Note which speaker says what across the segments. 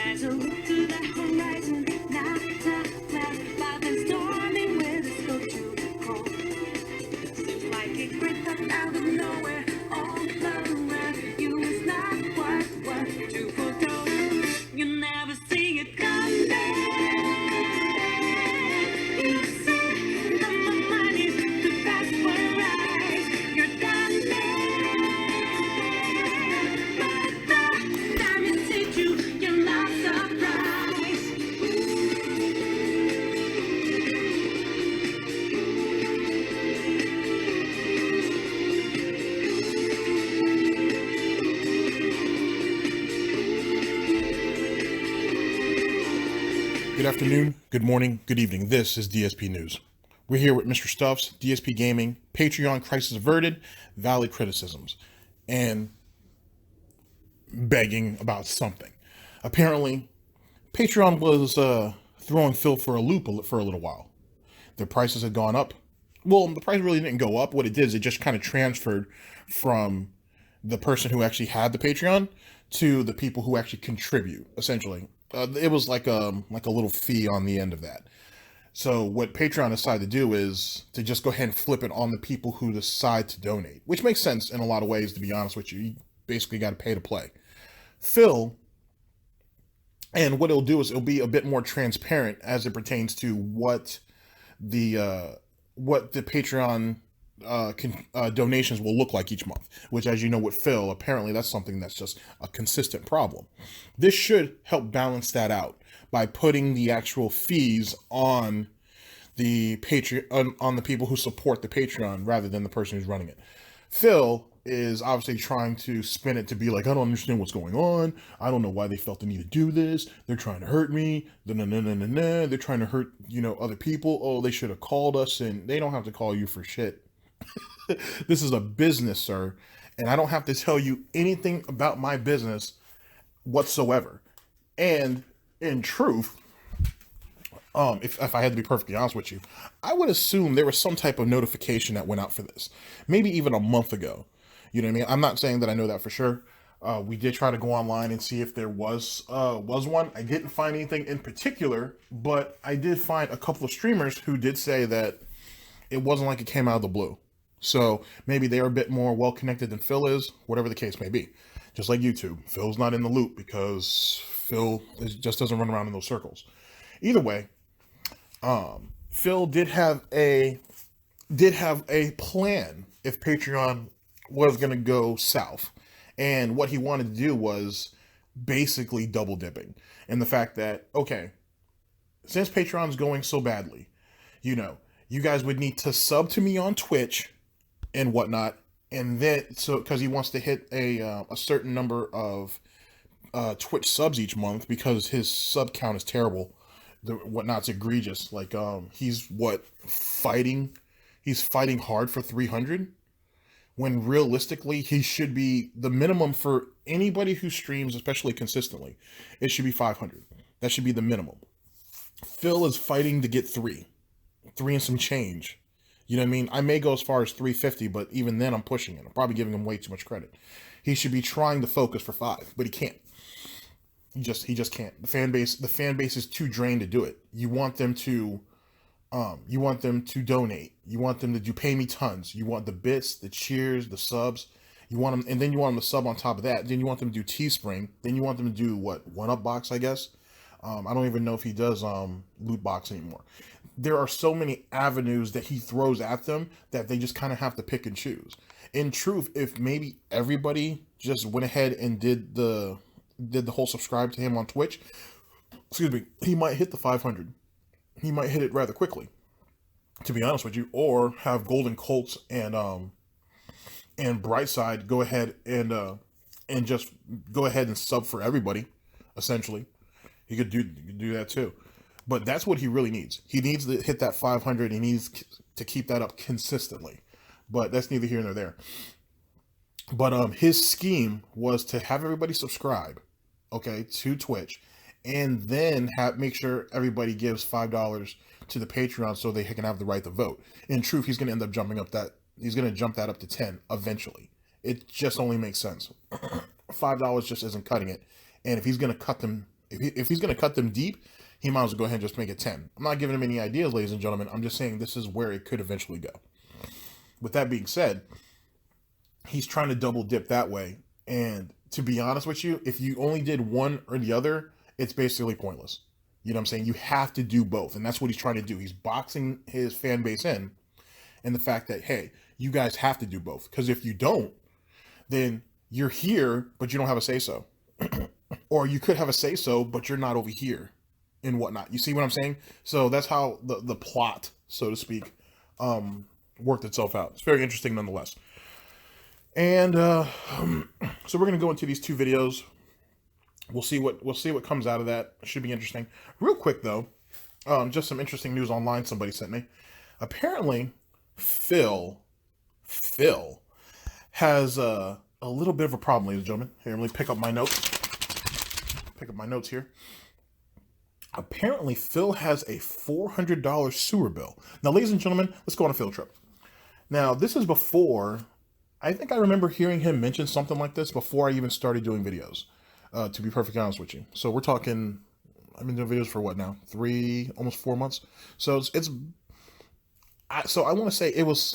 Speaker 1: As I look to the horizon, not a cloud, but then storming with a still too cold. Seems like it crept up out of nowhere, all around you is not what you foretold. You never see it coming. You see the money to pass for eyes. You're done. But the time you see you, you're not surprised.
Speaker 2: Good afternoon, good morning, good evening. This is DSP News. We're here with Mr. Stuffs, DsPgaming, Patreon crisis averted, valid criticisms, and begging about something. Apparently, Patreon was throwing Phil for a loop for a little while. Their prices had gone up. Well, the price really didn't go up. What it did is it just kind of transferred from the person who actually had the Patreon to the people who actually contribute, essentially. It was like a little fee on the end of that. So what Patreon decided to do is to just go ahead and flip it on the people who decide to donate, which makes sense in a lot of ways, to be honest with you. You basically got to pay to play. Phil, and what it'll do is it'll be a bit more transparent as it pertains to what the Patreon donations will look like each month, which, as you know, with Phil, apparently that's something that's just a consistent problem. This should help balance that out by putting the actual fees on the Patreon, on the people who support the Patreon rather than the person who's running it. Phil is obviously trying to spin it to be like, I don't understand what's going on. I don't know why they felt the need to do this. They're trying to hurt me. They're trying to hurt, other people. Oh, they should have called us, and they don't have to call you for shit. This is a business, sir, and I don't have to tell you anything about my business whatsoever. And in truth, if I had to be perfectly honest with you, I would assume there was some type of notification that went out for this, maybe even a month ago. You know what I mean? I'm not saying that I know that for sure. We did try to go online and see if there was one. I didn't find anything in particular, but I did find a couple of streamers who did say that it wasn't like it came out of the blue. So maybe they're a bit more well-connected than Phil is, whatever the case may be. Just like YouTube, Phil's not in the loop because Phil just doesn't run around in those circles. Either way, Phil did have a plan if Patreon was going to go south. And what he wanted to do was basically double dipping. And the fact that, okay, since Patreon's going so badly, you guys would need to sub to me on Twitch and whatnot, and then because he wants to hit a certain number of Twitch subs each month because his sub count is terrible. Whatnot's egregious. Like he's fighting hard for 300, when realistically he should be the minimum for anybody who streams, especially consistently. It should be 500. That should be the minimum. Phil is fighting to get three and some change. You know what I mean? I may go as far as 350, but even then I'm pushing it. I'm probably giving him way too much credit. He should be trying to focus for 5, but he can't. He just can't. The fan base is too drained to do it. You want them to donate. You want them to do pay me tons. You want the bits, the cheers, the subs. You want them, and then you want them to sub on top of that. Then you want them to do Teespring. Then you want them to do one up box, I guess. I don't even know if he does loot box anymore. There are so many avenues that he throws at them that they just kind of have to pick and choose. In truth, if maybe everybody just went ahead and did the whole subscribe to him on Twitch, he might hit the 500. He might hit it rather quickly, to be honest with you. Or have Golden Colts and Brightside go ahead and just go ahead and sub for everybody, essentially. He could do that too. But that's what he really needs. He needs to hit that 500. He needs to keep that up consistently. But that's neither here nor there. But his scheme was to have everybody subscribe, okay, to Twitch, and then make sure everybody gives $5 to the Patreon so they can have the right to vote. In truth, he's going to end up he's going to jump that up to 10 eventually. It just only makes sense. $5 just isn't cutting it. And if he's going to cut them If he's going to cut them deep, he might as well go ahead and just make it 10. I'm not giving him any ideas, ladies and gentlemen. I'm just saying this is where it could eventually go. With that being said, he's trying to double dip that way. And to be honest with you, if you only did one or the other, it's basically pointless. You know what I'm saying? You have to do both. And that's what he's trying to do. He's boxing his fan base in. And the fact that, hey, you guys have to do both. Because if you don't, then you're here, but you don't have a say-so. Or you could have a say-so, but you're not over here and whatnot. You see what I'm saying? So that's how the plot, so to speak, worked itself out. It's very interesting nonetheless. And so we're gonna go into these two videos. We'll see what comes out of that. It should be interesting. Real quick though, just some interesting news online somebody sent me. Apparently, Phil has a little bit of a problem, ladies and gentlemen. Here, let me pick up my notes. Pick up my notes here. Apparently, Phil has a $400 sewer bill. Now, ladies and gentlemen, let's go on a field trip. Now, this is before, I think I remember hearing him mention something like this before I even started doing videos, to be perfectly honest with you. So we're talking, I've been doing videos for what now? Almost 4 months. So so I want to say it was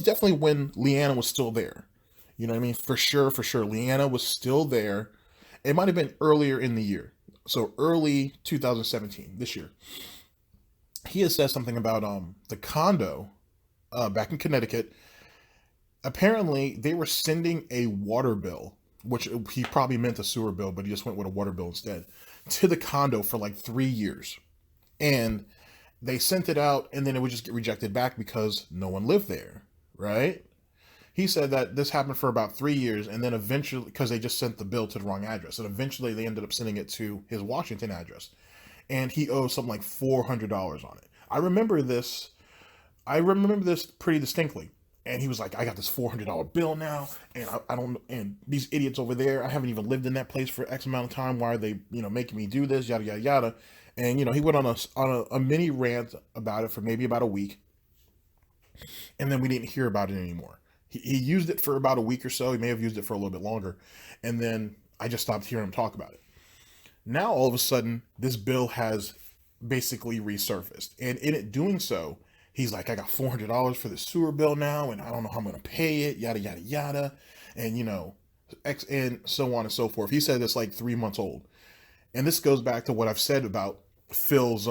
Speaker 2: definitely when Leanna was still there. You know what I mean? For sure. Leanna was still there. It might have been earlier in the year. So early 2017, this year. He has said something about the condo back in Connecticut. Apparently, they were sending a water bill, which he probably meant a sewer bill, but he just went with a water bill instead, to the condo for like 3 years. And they sent it out, and then it would just get rejected back because no one lived there, right? He said that this happened for about 3 years, and then eventually, because they just sent the bill to the wrong address, and eventually they ended up sending it to his Washington address, and he owed something like $400 on it. I remember this pretty distinctly. And he was like, I got this $400 bill now, and I don't, and these idiots over there, I haven't even lived in that place for X amount of time. Why are they, making me do this, yada, yada, yada. And, he went on a mini rant about it for maybe about a week. And then we didn't hear about it anymore. He used it for about a week or so. He may have used it for a little bit longer. And then I just stopped hearing him talk about it. Now, all of a sudden, this bill has basically resurfaced. And in it doing so, he's like, I got $400 for the sewer bill now, and I don't know how I'm going to pay it, yada, yada, yada. And, and so on and so forth. He said it's like 3 months old. And this goes back to what I've said about Phil's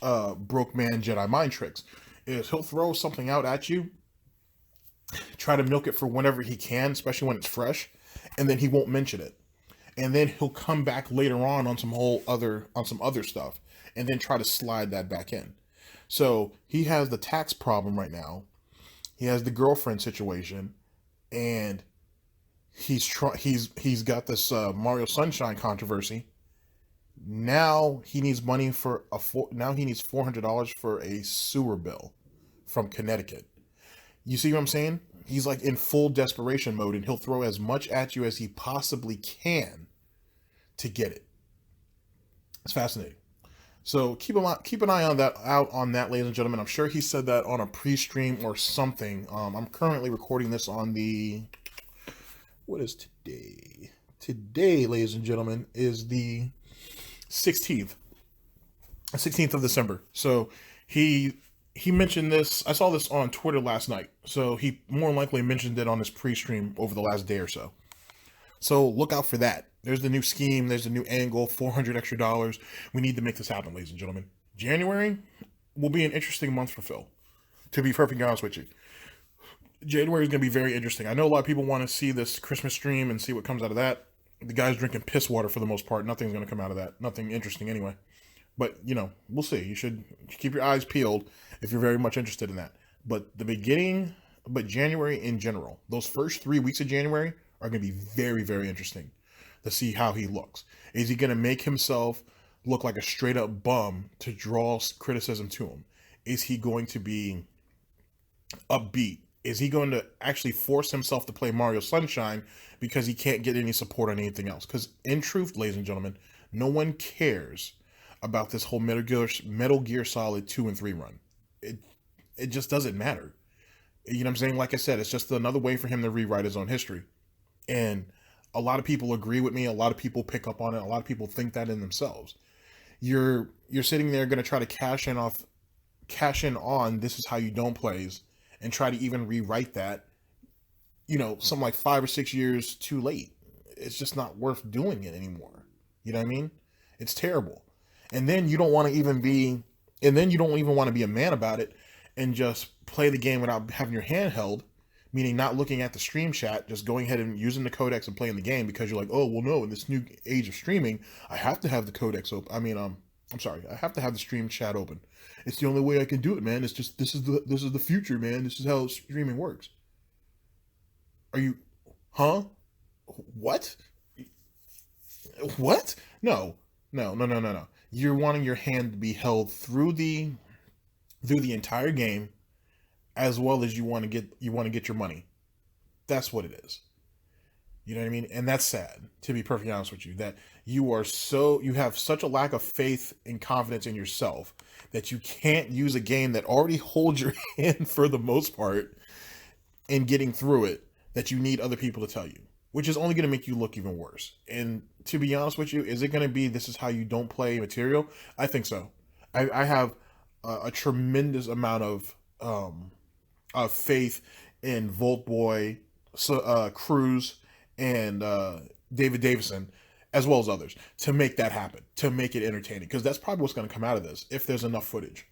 Speaker 2: broke man Jedi mind tricks. Is he'll throw something out at you, try to milk it for whenever he can, especially when it's fresh, and then he won't mention it. And then he'll come back later on some other stuff, and then try to slide that back in. So he has the tax problem right now. He has the girlfriend situation, and he's got this Mario Sunshine controversy. Now he needs money now he needs $400 for a sewer bill from Connecticut. You see what I'm saying? He's like in full desperation mode, and he'll throw as much at you as he possibly can to get it. It's fascinating. So keep an eye on that, ladies and gentlemen. I'm sure he said that on a pre-stream or something. I'm currently recording this on what is today? Today, ladies and gentlemen, is the 16th of December. So he mentioned this. I saw this on Twitter last night. So he more likely mentioned it on his pre-stream over the last day or so. So look out for that. There's the new scheme. There's the new angle. $400 extra. We need to make this happen, ladies and gentlemen. January will be an interesting month for Phil, to be perfectly honest with you. January is going to be very interesting. I know a lot of people want to see this Christmas stream and see what comes out of that. The guy's drinking piss water for the most part. Nothing's going to come out of that. Nothing interesting anyway. But, we'll see. You should keep your eyes peeled if you're very much interested in that. But January in general, those first 3 weeks of January are going to be very, very interesting to see how he looks. Is he going to make himself look like a straight up bum to draw criticism to him? Is he going to be upbeat? Is he going to actually force himself to play Mario Sunshine because he can't get any support on anything else? Because in truth, ladies and gentlemen, no one cares about this whole Metal Gear Solid 2 and 3 run. It just doesn't matter. You know what I'm saying? Like I said, it's just another way for him to rewrite his own history. And A lot of people agree with me. A lot of people pick up on it. A lot of people think that in themselves. You're sitting there going to try to cash in on this is how you don't plays and try to even rewrite that, some like 5 or 6 years too late. It's just not worth doing it anymore. You know what I mean? It's terrible. And then you don't want to even be, and then you don't even want to be a man about it and just play the game without having your hand held, meaning not looking at the stream chat, just going ahead and using the codecs and playing the game because you're like, oh, well, no, in this new age of streaming, I have to have the codecs open. I have to have the stream chat open. It's the only way I can do it, man. It's just, this is the future, man. This is how streaming works. Are you, huh? What? What? No. You're wanting your hand to be held through the entire game, as well as you want to get your money. That's what it is. You know what I mean? And that's sad, to be perfectly honest with you, that you have such a lack of faith and confidence in yourself that you can't use a game that already holds your hand for the most part in getting through it, that you need other people to tell you, which is only going to make you look even worse. And to be honest with you, is it going to be this is how you don't play material? I think so. I have a tremendous amount of faith in Volt Boy, Cruz, and David Davison, as well as others, to make that happen, to make it entertaining, because that's probably what's going to come out of this if there's enough footage.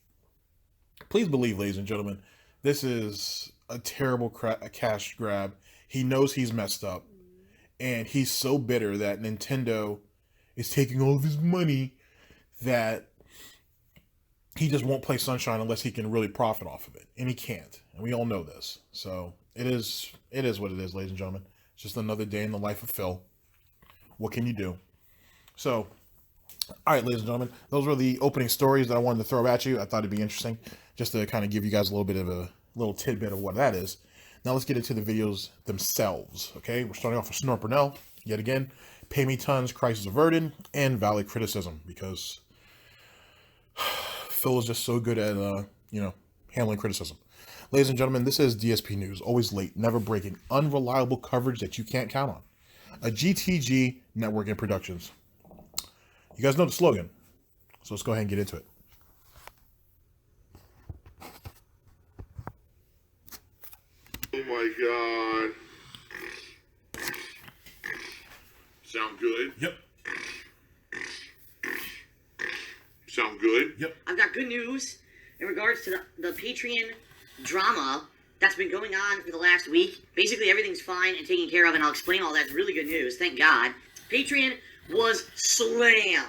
Speaker 2: Please believe, ladies and gentlemen, this is a terrible cash grab. He knows he's messed up, and he's so bitter that Nintendo is taking all of his money that he just won't play Sunshine unless he can really profit off of it, and he can't, and we all know this. So it is what it is, ladies and gentlemen. It's just another day in the life of Phil. What can you do? So, all right, ladies and gentlemen, those were the opening stories that I wanted to throw at you. I thought it'd be interesting just to kind of give you guys a little bit of a little tidbit of what that is. Now let's get into the videos themselves. Okay, we're starting off with Snort Burnell yet again. PAYMETONS, Crisis Averted, and Valid Criticism, because Phil is just so good at handling criticism. Ladies and gentlemen, this is DSP News. Always late, never breaking, unreliable coverage that you can't count on. A GTG Network and Productions. You guys know the slogan, so let's go ahead and get into it.
Speaker 3: Oh my god. Sound good?
Speaker 2: Yep.
Speaker 3: Sound good?
Speaker 2: Yep.
Speaker 4: I've got good news in regards to the Patreon drama that's been going on for the last week. Basically, everything's fine and taken care of, and I'll explain all that. It's really good news, thank God. Patreon was slammed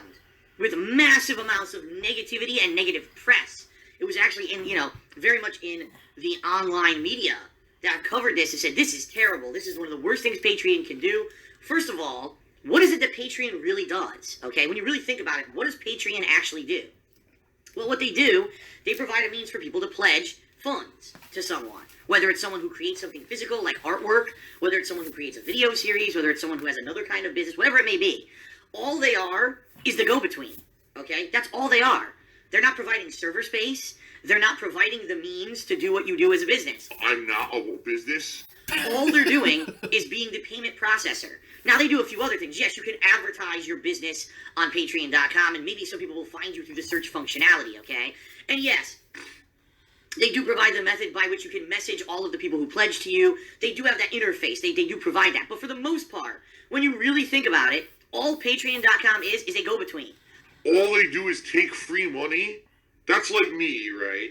Speaker 4: with massive amounts of negativity and negative press. It was actually very much in the online media that covered this and said, this is terrible. This is one of the worst things Patreon can do. First of all, what is it that Patreon really does? Okay, when you really think about it, what does Patreon actually do? Well, what they do, they provide a means for people to pledge funds to someone. Whether it's someone who creates something physical, like artwork, whether it's someone who creates a video series, whether it's someone who has another kind of business, whatever it may be. All they are is the go-between, okay? That's all they are. They're not providing server space. They're not providing the means to do what you do as a business.
Speaker 3: I'm not a business.
Speaker 4: All they're doing is being the payment processor. Now, they do a few other things. Yes, you can advertise your business on Patreon.com, and maybe some people will find you through the search functionality, okay? And yes, they do provide the method by which you can message all of the people who pledge to you. They do have that interface. They do provide that. But for the most part, when you really think about it, all Patreon.com is a go-between.
Speaker 3: All they do is take free money? That's like me, right?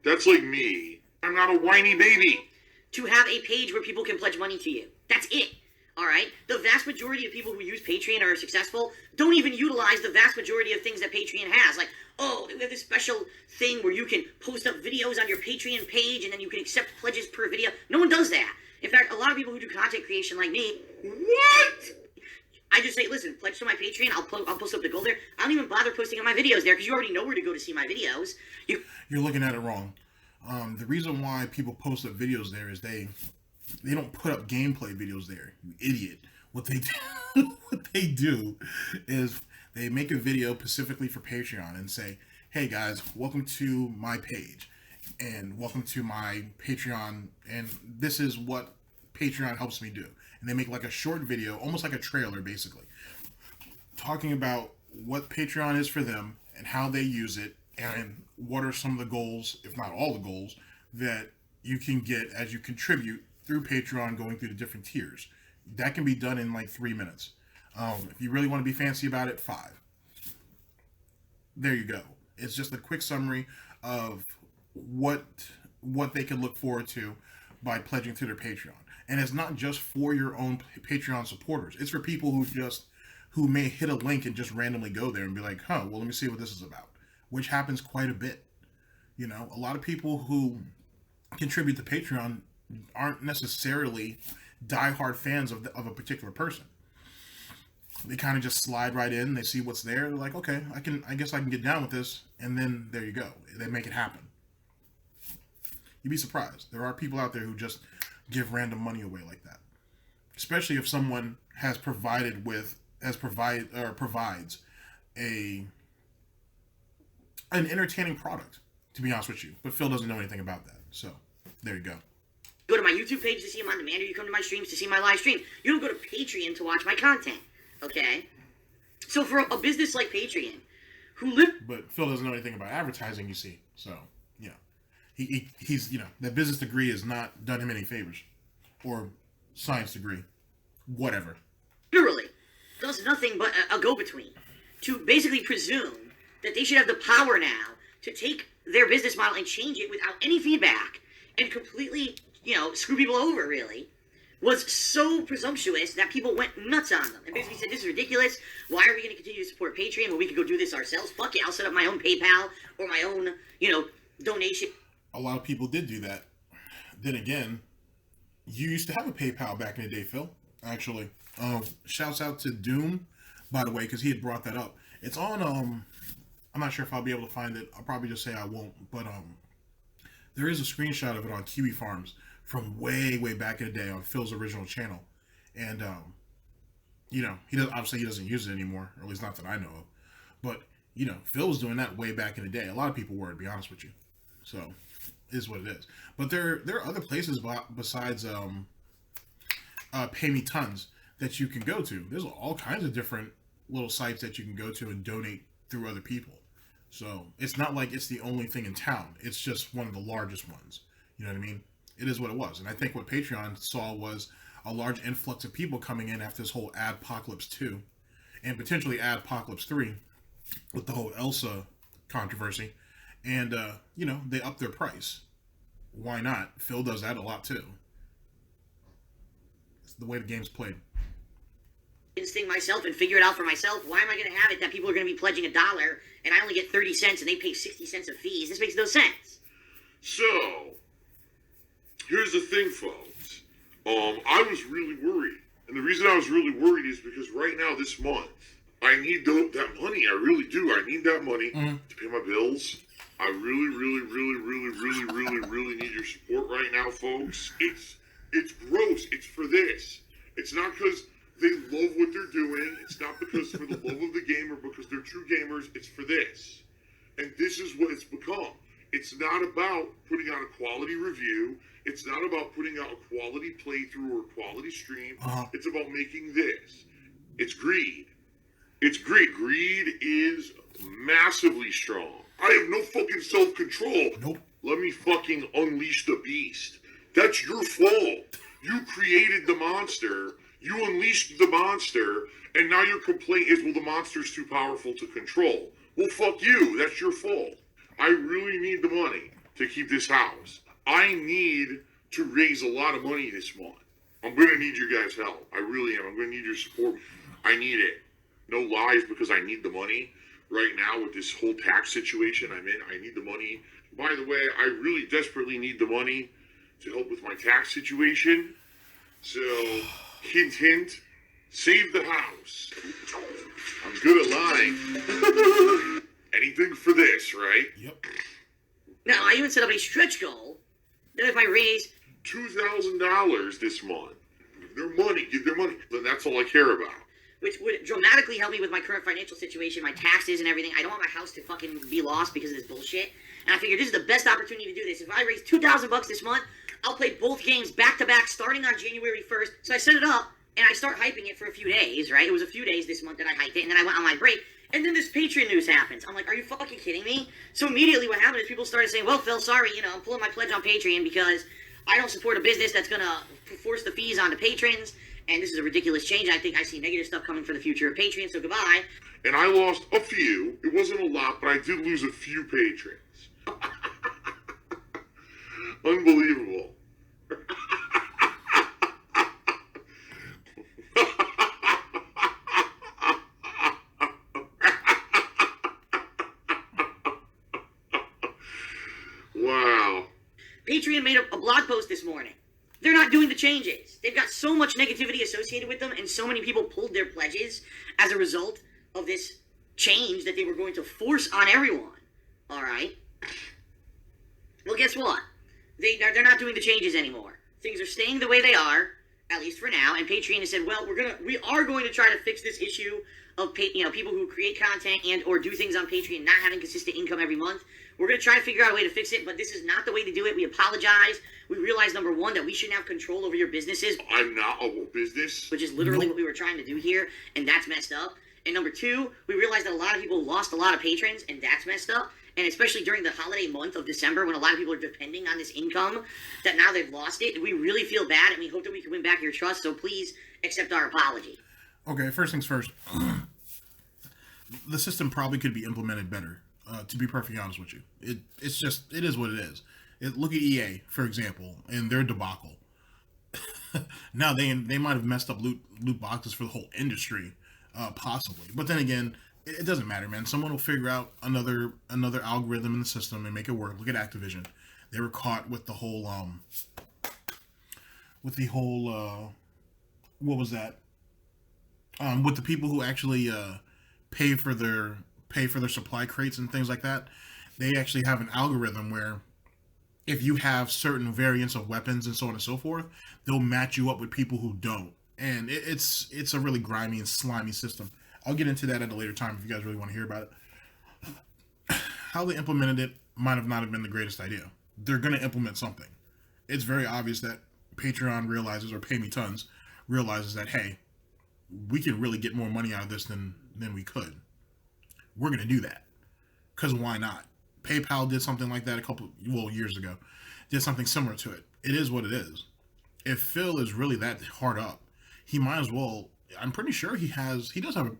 Speaker 3: That's like me. I'm not a whiny baby.
Speaker 4: To have a page where people can pledge money to you. That's it. All right? The vast majority of people who use Patreon are successful don't even utilize the vast majority of things that Patreon has. Like, oh, we have this special thing where you can post up videos on your Patreon page and then you can accept pledges per video. No one does that. In fact, a lot of people who do content creation like me,
Speaker 3: What?
Speaker 4: I just say, listen, pledge to my Patreon. I'll post up the goal there. I don't even bother posting on my videos there because you already know where to go to see my videos.
Speaker 2: You're looking at it wrong. The reason why people post up videos there is they don't put up gameplay videos there. You idiot. What they do is they make a video specifically for Patreon and say, hey guys, welcome to my page and welcome to my Patreon, and this is what Patreon helps me do. and they make like a short video, almost like a trailer, basically, talking about what Patreon is for them and how they use it, and what are some of the goals, if not all the goals, that you can get as you contribute through Patreon, going through the different tiers. That can be done in like 3 minutes. If you really want to be fancy about it, 5. There you go. It's just a quick summary of what they can look forward to by pledging to their Patreon. And it's not just for your own Patreon supporters. It's for people who may hit a link and just randomly go there and be like, well, let me see what this is about. Which happens quite a bit. You know, a lot of people who contribute to Patreon aren't necessarily diehard fans of a particular person. They kind of just slide right in. They see what's there. They're like, okay, I guess I can get down with this. And then there you go. They make it happen. You'd be surprised. There are people out there who just give random money away like that. Especially if someone provides an entertaining product, to be honest with you. But Phil doesn't know anything about that. So there you go.
Speaker 4: Go to my YouTube page to see them on demand, or you come to my streams to see my live stream. You don't go to Patreon to watch my content. Okay? So for a business like Patreon,
Speaker 2: But Phil doesn't know anything about advertising, you see. So, yeah. He's, that business degree has not done him any favors. Or science degree. Whatever.
Speaker 4: literally does nothing but a go-between to basically presume that they should have the power now to take their business model and change it without any feedback and completely, screw people over, really, was so presumptuous that people went nuts on them and basically said, this is ridiculous. Why are we going to continue to support Patreon when we could go do this ourselves? Fuck it, I'll set up my own PayPal or my own, donation.
Speaker 2: A lot of people did do that. Then again, you used to have a PayPal back in the day, Phil, actually. Shouts out to Doom, by the way, because he had brought that up. It's on, I'm not sure if I'll be able to find it. I'll probably just say I won't, but there is a screenshot of it on Kiwi Farms from way, way back in the day on Phil's original channel. And, he doesn't use it anymore, or at least not that I know of. But, Phil was doing that way back in the day. A lot of people were, to be honest with you. So, it is what it is. But there are other places besides PAYMETONS that you can go to. There's all kinds of different little sites that you can go to and donate through other people. So, it's not like it's the only thing in town. It's just one of the largest ones. You know what I mean? It is what it was. And I think what Patreon saw was a large influx of people coming in after this whole Adpocalypse 2 and potentially Adpocalypse 3 with the whole Elsa controversy. And, they upped their price. Why not? Phil does that a lot too. It's the way the game's played.
Speaker 4: Instinct myself and figure it out for myself. Why am I going to have it that people are going to be pledging $1 and I only get 30 cents and they pay 60 cents of fees? This makes no sense.
Speaker 3: So, here's the thing, folks. I was really worried. And the reason I was really worried is because right now, this month, I need that money. I really do. I need that money to pay my bills. I really, really, really, really, really, really, really need your support right now, folks. It's gross. It's for this. It's not because they love what they're doing. It's not because for the love of the game or because they're true gamers. It's for this. And this is what it's become. It's not about putting out a quality review. It's not about putting out a quality playthrough or a quality stream. It's about making this. It's greed. It's greed. Greed is massively strong. I have no fucking self-control.
Speaker 2: Nope.
Speaker 3: Let me fucking unleash the beast. That's your fault. You created the monster. You unleashed the monster. And now your complaint is, well, the monster's too powerful to control. Well, fuck you. That's your fault. I really need the money to keep this house. I need to raise a lot of money this month. I'm going to need your guys' help. I really am. I'm going to need your support. I need it. No lies, because I need the money right now with this whole tax situation I'm in. I need the money. By the way, I really desperately need the money to help with my tax situation. So, hint, hint, save the house. I'm good at lying. Anything for this, right?
Speaker 2: Yep.
Speaker 4: Now, I even set up a stretch goal that if I raise
Speaker 3: $2,000 this month, give their money, then that's all I care about.
Speaker 4: which would dramatically help me with my current financial situation, my taxes and everything. I don't want my house to fucking be lost because of this bullshit. And I figured this is the best opportunity to do this. If I raise $2,000 this month, I'll play both games back to back starting on January 1st. So I set it up and I start hyping it for a few days, right? It was a few days this month that I hyped it, and then I went on my break. And then this Patreon news happens. I'm like, are you fucking kidding me? So immediately what happened is people started saying, well, Phil, sorry, I'm pulling my pledge on Patreon because I don't support a business that's going to force the fees onto patrons. And this is a ridiculous change. I think I see negative stuff coming for the future of Patreon, so goodbye.
Speaker 3: And I lost a few. It wasn't a lot, but I did lose a few patrons. Unbelievable. Wow.
Speaker 4: Patreon made a blog post this morning. They're not doing the changes. They've got so much negativity associated with them, and so many people pulled their pledges as a result of this change that they were going to force on everyone. All right? Well, guess what? They're not doing the changes anymore. Things are staying the way they are, at least for now, and Patreon has said, well, we are going to try to fix this issue of people who create content and or do things on Patreon not having consistent income every month. We're going to try to figure out a way to fix it, but this is not the way to do it. We apologize. We realize, number one, that we shouldn't have control over your businesses.
Speaker 3: I'm not a business.
Speaker 4: Which is literally what we were trying to do here, and that's messed up. And number two, we realized that a lot of people lost a lot of patrons, and that's messed up. And especially during the holiday month of December, when a lot of people are depending on this income, that now they've lost it. We really feel bad, and we hope that we can win back your trust, so please accept our apology.
Speaker 2: Okay, first things first. The system probably could be implemented better, to be perfectly honest with you. It is what it is. Look at EA, for example, and their debacle. Now, they might have messed up loot boxes for the whole industry, possibly. But then again, it doesn't matter, man. Someone will figure out another algorithm in the system and make it work. Look at Activision. They were caught with the whole what was that? With the people who actually pay for their supply crates and things like that. They actually have an algorithm where if you have certain variants of weapons and so on and so forth, they'll match you up with people who don't. And it's a really grimy and slimy system. I'll get into that at a later time if you guys really want to hear about it. How they implemented it might have not have been the greatest idea. They're going to implement something. It's very obvious that Patreon realizes, or PAYMETONS realizes that, hey, we can really get more money out of this than we could. We're going to do that. Because why not? PayPal did something like that years ago. Did something similar to it. It is what it is. If Phil is really that hard up, he might as well. I'm pretty sure he does have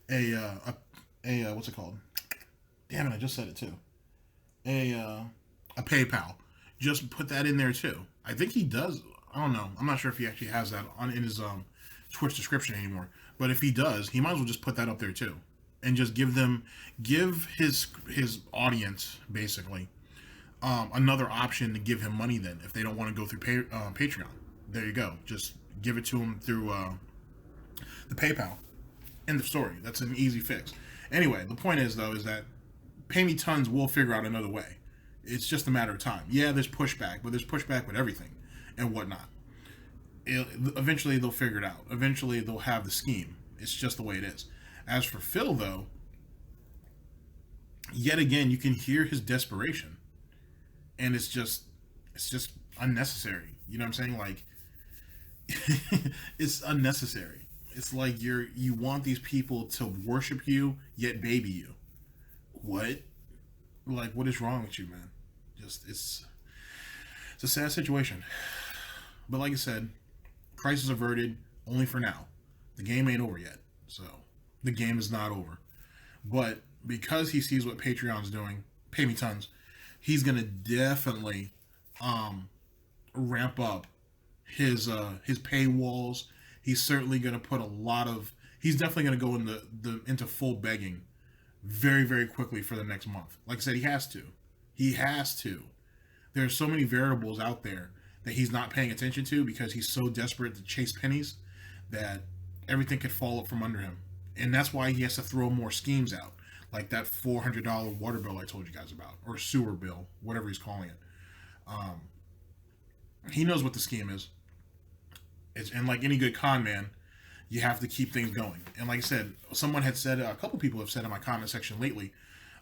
Speaker 2: a what's it called? Damn it, I just said it too. A PayPal. Just put that in there too. I think he does. I don't know. I'm not sure if he actually has that in his Twitch description anymore. But if he does, he might as well just put that up there too, and just give his audience basically another option to give him money. Then, if they don't want to go through Patreon, there you go. Just give it to him through the PayPal. End of story. That's an easy fix. Anyway, the point is that PayMeTons will figure out another way. It's just a matter of time. Yeah, there's pushback, but there's pushback with everything and whatnot. Eventually, they'll figure it out. Eventually, they'll have the scheme. It's just the way it is. As for Phil, though, yet again, you can hear his desperation, and it's just unnecessary. You know what I'm saying? Like, it's unnecessary. It's like you want these people to worship you, yet baby you. What? Like, what is wrong with you, man? It's a sad situation. But like I said, crisis averted, only for now. The game ain't over yet. So, the game is not over. But because he sees what Patreon's doing, PayMeTons, he's going to definitely ramp up his paywalls. He's certainly going to put he's definitely going to go into full begging very, very quickly for the next month. Like I said, he has to. There are so many variables out there that he's not paying attention to because he's so desperate to chase pennies that everything could fall up from under him. And that's why he has to throw more schemes out, like that $400 water bill I told you guys about, or sewer bill, whatever he's calling it. He knows what the scheme is. And like any good con man, you have to keep things going. And like I said, someone had said, a couple people have said in my comment section lately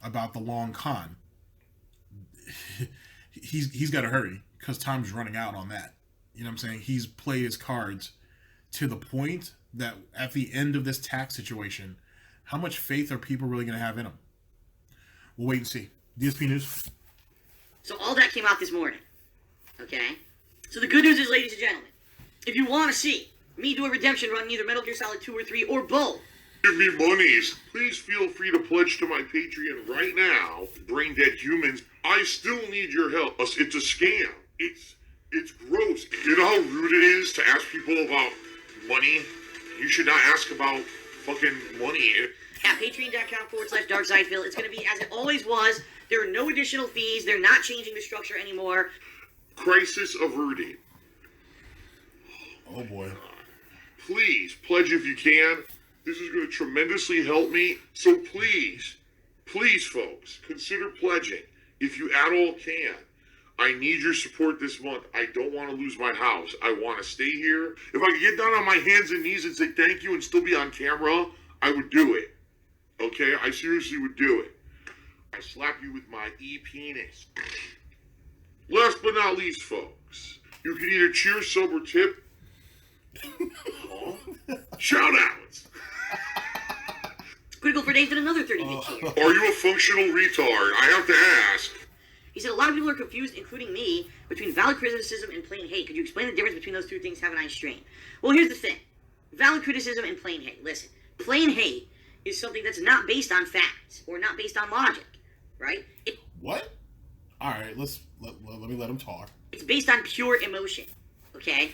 Speaker 2: about the long con. he's got to hurry because time's running out on that. You know what I'm saying? He's played his cards to the point that at the end of this tax situation, how much faith are people really going to have in him? We'll wait and see. DSP News.
Speaker 4: So all that came out this morning. Okay? So the good news is, ladies and gentlemen, if you want to see me do a redemption run in either Metal Gear Solid 2 or 3 or both,
Speaker 3: Give me monies. Please feel free to pledge to my Patreon right now. Brain dead humans, I still need your help. It's a scam. It's gross. You know how rude it is to ask people about money? You should not ask about fucking money.
Speaker 4: at patreon.com/darksideville, it's going to be as it always was. There are no additional fees. They're not changing the structure anymore.
Speaker 3: Crisis averted.
Speaker 2: Oh boy.
Speaker 3: Please, pledge if you can. This is going to tremendously help me. So please, folks, consider pledging if you at all can. I need your support this month. I don't want to lose my house. I want to stay here. If I could get down on my hands and knees and say thank you and still be on camera, I would do it. Okay? I seriously would do it. I slap you with my e-penis. Last but not least, folks, you can either cheer, sub, or tip. Shout outs!
Speaker 4: Critical for Dave did another 30-bit tier.
Speaker 3: Are you a functional retard? I have to ask.
Speaker 4: He said, a lot of people are confused, including me, between valid criticism and plain hate. Could you explain the difference between those two things? Have a nice stream. Well, here's the thing. Valid criticism and plain hate. Listen, plain hate is something that's not based on facts or not based on logic, right?
Speaker 2: What? All right, let me let him talk.
Speaker 4: It's based on pure emotion, okay?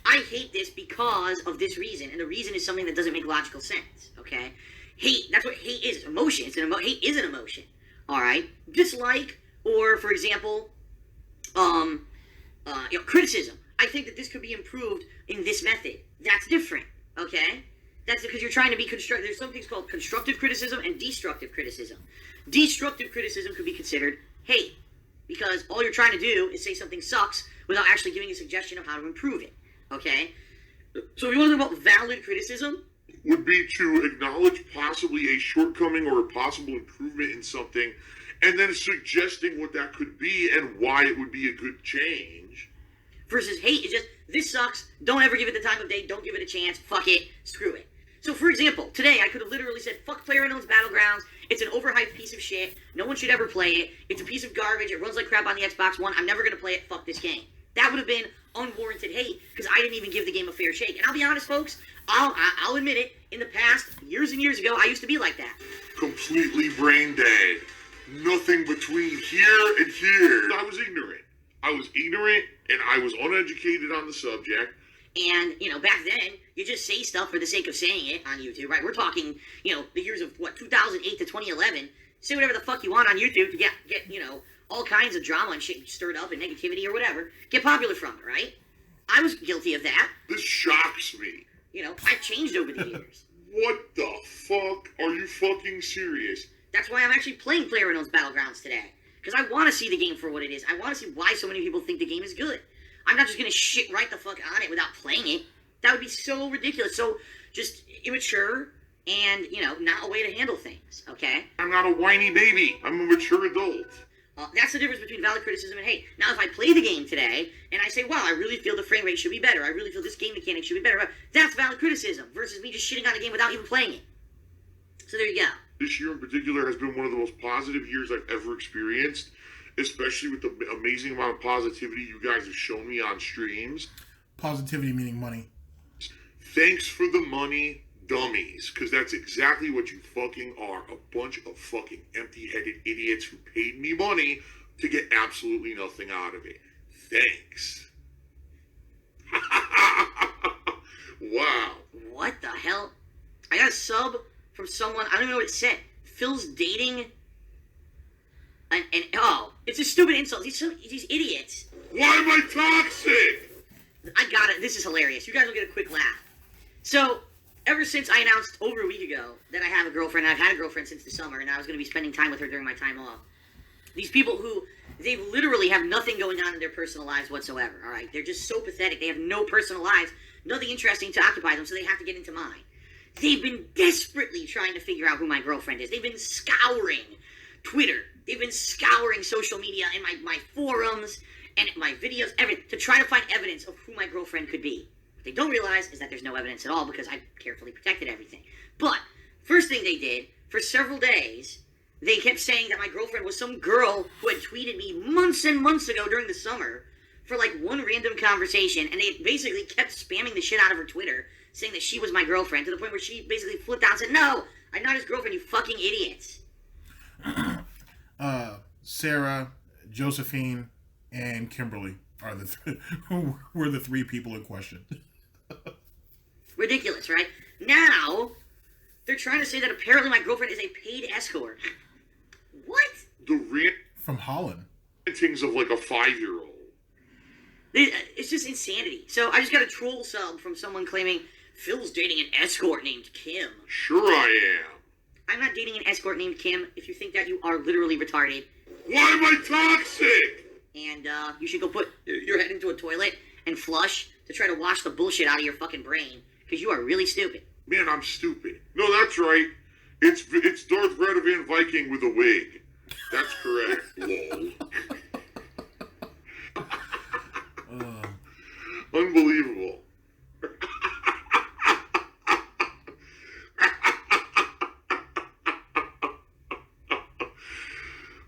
Speaker 4: I hate this because of this reason, and the reason is something that doesn't make logical sense, okay? Hate, that's what hate is, emotion. Hate is an emotion, all right? Dislike, or, for example, criticism. I think that this could be improved in this method. That's different, okay? That's because you're trying to be constructive. There's some things called constructive criticism and destructive criticism. Destructive criticism could be considered hate, because all you're trying to do is say something sucks without actually giving a suggestion of how to improve it, okay? So if you want to talk about valid criticism,
Speaker 3: would be to acknowledge possibly a shortcoming or a possible improvement in something, and then suggesting what that could be and why it would be a good change.
Speaker 4: Versus hate is just, this sucks, don't ever give it the time of day, don't give it a chance, fuck it, screw it. So for example, today I could have literally said, fuck PlayerUnknown's Battlegrounds, it's an overhyped piece of shit, no one should ever play it, it's a piece of garbage, it runs like crap on the Xbox One, I'm never going to play it, fuck this game. That would have been unwarranted hate, because I didn't even give the game a fair shake. And I'll be honest, folks, I'll admit it, in the past, years and years ago, I used to be like that.
Speaker 3: Completely brain dead. Nothing between here and here. I was ignorant. And I was uneducated on the subject.
Speaker 4: And, back then, you just say stuff for the sake of saying it on YouTube, right? We're talking, the years of, 2008 to 2011. Say whatever the fuck you want on YouTube to get all kinds of drama and shit stirred up and negativity or whatever. Get popular from it, right? I was guilty of that.
Speaker 3: This shocks me.
Speaker 4: I've changed over the years.
Speaker 3: What the fuck? Are you fucking serious?
Speaker 4: That's why I'm actually playing PlayerUnknown's Battlegrounds today. Because I want to see the game for what it is. I want to see why so many people think the game is good. I'm not just going to shit right the fuck on it without playing it. That would be so ridiculous. So, just immature and, not a way to handle things, okay?
Speaker 3: I'm not a whiny baby. I'm a mature adult.
Speaker 4: That's the difference between valid criticism and hate. Now, if I play the game today, and I say, wow, I really feel the frame rate should be better, I really feel this game mechanic should be better, that's valid criticism, versus me just shitting on a game without even playing it. So there you go.
Speaker 3: This year in particular has been one of the most positive years I've ever experienced, especially with the amazing amount of positivity you guys have shown me on streams.
Speaker 2: Positivity meaning money.
Speaker 3: Thanks for the money, dummies, because that's exactly what you fucking are. A bunch of fucking empty-headed idiots who paid me money to get absolutely nothing out of it. Thanks. Wow.
Speaker 4: What the hell? I got a sub from someone, I don't even know what it said. Phil's dating and it's a stupid insult. These idiots.
Speaker 3: Why am I toxic?
Speaker 4: I got it. This is hilarious. You guys will get a quick laugh. So, ever since I announced over a week ago that I have a girlfriend, and I've had a girlfriend since the summer, and I was going to be spending time with her during my time off, these people who, they literally have nothing going on in their personal lives whatsoever, all right? They're just so pathetic. They have no personal lives, nothing interesting to occupy them, so they have to get into mine. They've been desperately trying to figure out who my girlfriend is. They've been scouring Twitter. They've been scouring social media and my forums and my videos, everything, to try to find evidence of who my girlfriend could be. What they don't realize is that there's no evidence at all because I carefully protected everything. But first thing they did, for several days, they kept saying that my girlfriend was some girl who had tweeted me months and months ago during the summer for like one random conversation, and they basically kept spamming the shit out of her Twitter, saying that she was my girlfriend, to the point where she basically flipped out and said, "No, I'm not his girlfriend, you fucking idiots."
Speaker 2: Sarah, Josephine, and Kimberly are were the three people in question.
Speaker 4: Ridiculous, right? Now, they're trying to say that apparently my girlfriend is a paid escort. What?
Speaker 3: The
Speaker 2: From Holland.
Speaker 3: rantings of like a 5-year-old.
Speaker 4: It's just insanity. So I just got a troll sub from someone claiming Phil's dating an escort named Kim.
Speaker 3: Sure I am.
Speaker 4: I'm not dating an escort named Kim. If you think that, you are literally retarded.
Speaker 3: Why am I toxic?
Speaker 4: And you should go put your head into a toilet and flush to try to wash the bullshit out of your fucking brain, because you are really stupid.
Speaker 3: Man, I'm stupid. No, that's right. It's Darth Vader Van Viking with a wig. That's correct. Lol. Unbelievable.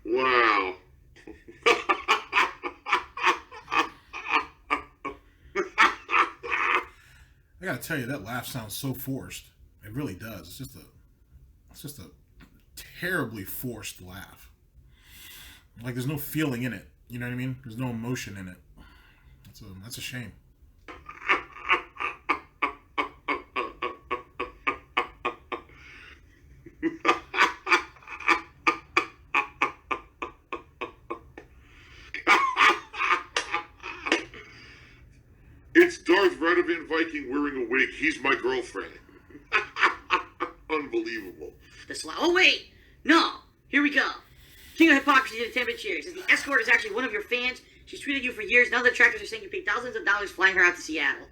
Speaker 3: Wow.
Speaker 2: I gotta tell you, that laugh sounds so forced. It really does. It's just a terribly forced laugh. Like there's no feeling in it. You know what I mean? There's no emotion in it. That's a shame.
Speaker 3: It's Darth Vader Van Viking wearing a wig. He's my girlfriend. Unbelievable.
Speaker 4: Oh, wait! No! Here we go. King of Hypocrisy to the 10-bit cheers. Says the escort is actually one of your fans. She's treated you for years. Now the detractors are saying you paid thousands of dollars flying her out to Seattle.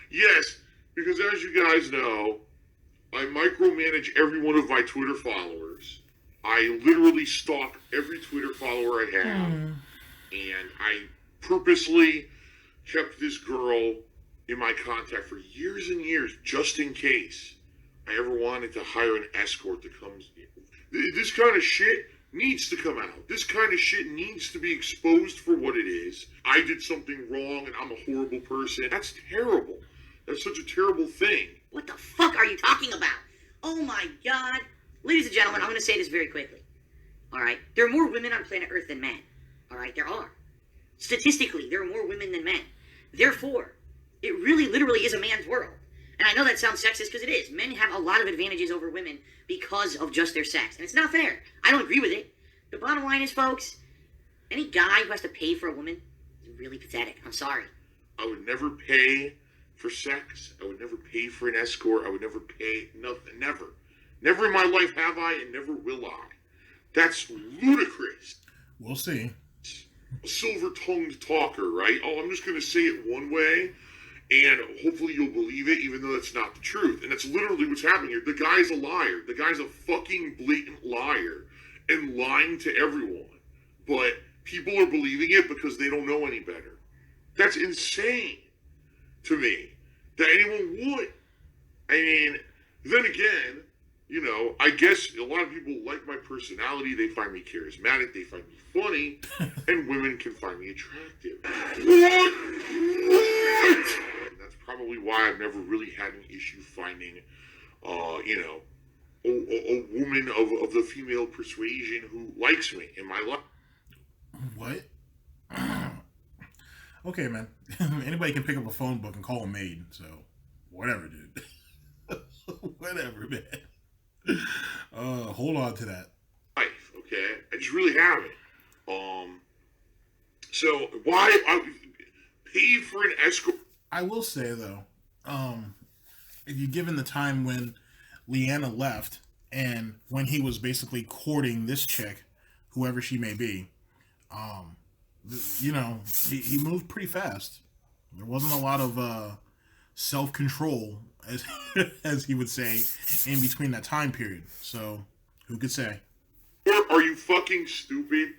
Speaker 3: Yes, because as you guys know, I micromanage every one of my Twitter followers. I literally stalk every Twitter follower I have. And I purposely kept this girl in my contact for years and years, just in case I ever wanted to hire an escort to come. This kind of shit needs to come out. This kind of shit needs to be exposed for what it is. I did something wrong and I'm a horrible person. That's terrible. That's such a terrible thing.
Speaker 4: What the fuck are you talking about? Oh my god. Ladies and gentlemen, I'm going to say this very quickly. Alright? There are more women on planet Earth than men. Alright? There are. Statistically, there are more women than men. Therefore, it really literally is a man's world. And I know that sounds sexist because it is. Men have a lot of advantages over women because of just their sex. And it's not fair. I don't agree with it. The bottom line is, folks, any guy who has to pay for a woman is really pathetic. I'm sorry.
Speaker 3: I would never pay for sex. I would never pay for an escort. I would never pay nothing. Never. Never in my life have I, and never will I. That's ludicrous.
Speaker 2: We'll see.
Speaker 3: A silver-tongued talker, right? Oh, I'm just going to say it one way, and hopefully you'll believe it, even though that's not the truth. And that's literally what's happening here. The guy's a liar. The guy's a fucking blatant liar and lying to everyone. But people are believing it because they don't know any better. That's insane to me that anyone would. I mean, then again, you know, I guess a lot of people like my personality. They find me charismatic. They find me funny. And women can find me attractive. What? And that's probably why I've never really had an issue finding, you know, a woman of the female persuasion who likes me in my life.
Speaker 2: What? Okay, man. Anybody can pick up a phone book and call a maid. So, whatever, dude. Whatever, man. Hold on to that.
Speaker 3: Life, okay? I just really haven't. So why I paid for an escort?
Speaker 2: I will say though, if you given the time when Leanna left and when he was basically courting this chick, whoever she may be, you know, he moved pretty fast. There wasn't a lot of self-control, as he would say, in between that time period. So Who could say?
Speaker 3: Or are you fucking stupid?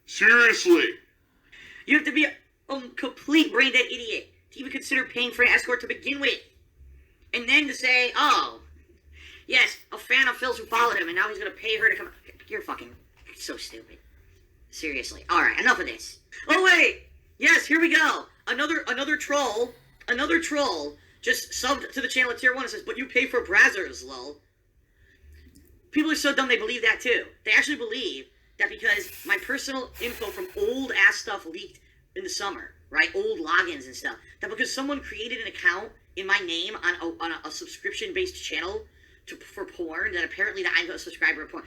Speaker 3: Seriously.
Speaker 4: You have to be a complete brain dead idiot to even consider paying for an escort to begin with. And then to say, oh, yes, a fan of Phil's who followed him, and now he's going to pay her to come. You're so stupid. Seriously. All right, enough of this. Oh, wait. Yes, here we go. Another troll just subbed to the channel at tier 1 and says, but you pay for brazzers, lol. People are so dumb they believe that too. They actually believe that because my personal info from old ass stuff leaked in the summer, right? Old logins and stuff. That because someone created an account in my name on a subscription-based channel for porn, that apparently that I'm a subscriber of porn.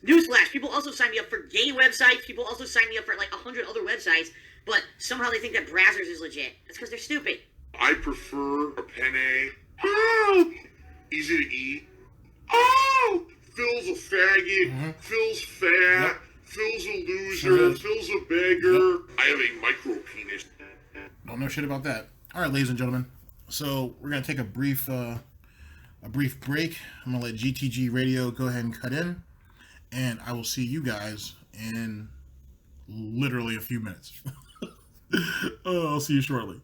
Speaker 4: Newsflash, people also sign me up for gay websites. People also sign me up for like 100 other websites. But somehow they think that Brazzers is legit. That's because they're stupid.
Speaker 3: I prefer a penne. Oh! Easy to eat. Oh! Phil's a faggot.
Speaker 2: Mm-hmm.
Speaker 3: Phil's fat.
Speaker 2: Yep.
Speaker 3: Phil's a loser.
Speaker 2: Sure is.
Speaker 3: Phil's a beggar.
Speaker 2: Yep.
Speaker 3: I have a micro penis.
Speaker 2: Don't know shit about that. All right, ladies and gentlemen. So we're gonna take a brief break. I'm gonna let GTG Radio go ahead and cut in, and I will see you guys in literally a few minutes. I'll see you shortly.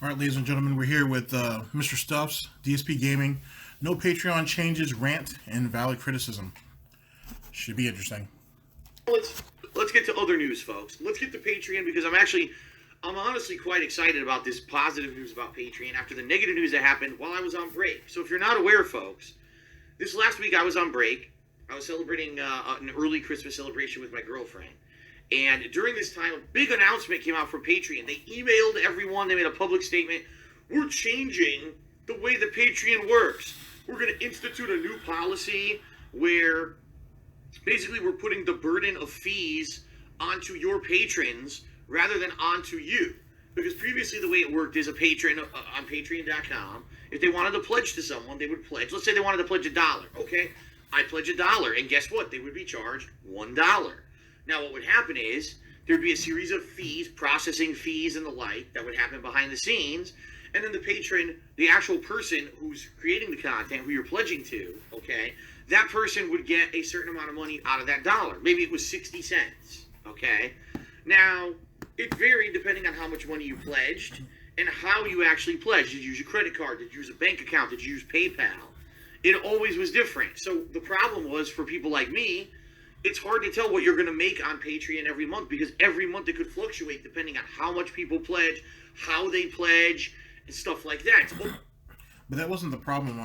Speaker 2: All right, ladies and gentlemen, we're here with Mr. Stuffs, DsPgaming. No Patreon changes, rant, and valid criticism. Should be interesting.
Speaker 5: Let's get to other news, folks. Let's get to Patreon because I'm honestly quite excited about this positive news about Patreon after the negative news that happened while I was on break. So if you're not aware, folks, this last week I was on break. I was celebrating an early Christmas celebration with my girlfriend. And during this time, a big announcement came out from Patreon. They emailed everyone. They made a public statement. We're changing the way the Patreon works. We're going to institute a new policy where basically we're putting the burden of fees onto your patrons rather than onto you. Because previously the way it worked is a patron on patreon.com If they wanted to pledge to someone, they would pledge. Let's say they wanted to pledge $1. Okay, I pledge $1, and guess what? They would be charged $1. Now, what would happen is there'd be a series of fees, processing fees and the like, that would happen behind the scenes. And then the patron, the actual person who's creating the content, who you're pledging to, okay, that person would get a certain amount of money out of that dollar. Maybe it was 60 cents, okay? Now, it varied depending on how much money you pledged and how you actually pledged. Did you use a credit card? Did you use a bank account? Did you use PayPal? It always was different. So the problem was, for people like me, it's hard to tell what you're going to make on Patreon every month, because every month it could fluctuate depending on how much people pledge, how they pledge, and stuff like that.
Speaker 2: But that wasn't the problem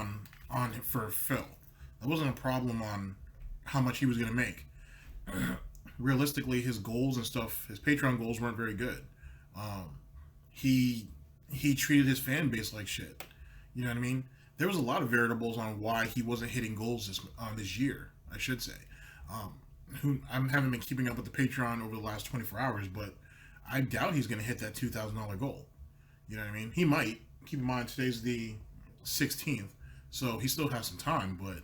Speaker 2: on for Phil. That wasn't a problem on how much he was going to make. Realistically, his goals and stuff, his Patreon goals weren't very good. He treated his fan base like shit. You know what I mean? There was a lot of variables on why he wasn't hitting goals this year, I should say. I haven't been keeping up with the Patreon over the last 24 hours, but I doubt he's going to hit that $2,000 goal. You know what I mean? He might. Keep in mind, today's the 16th, so he still has some time, but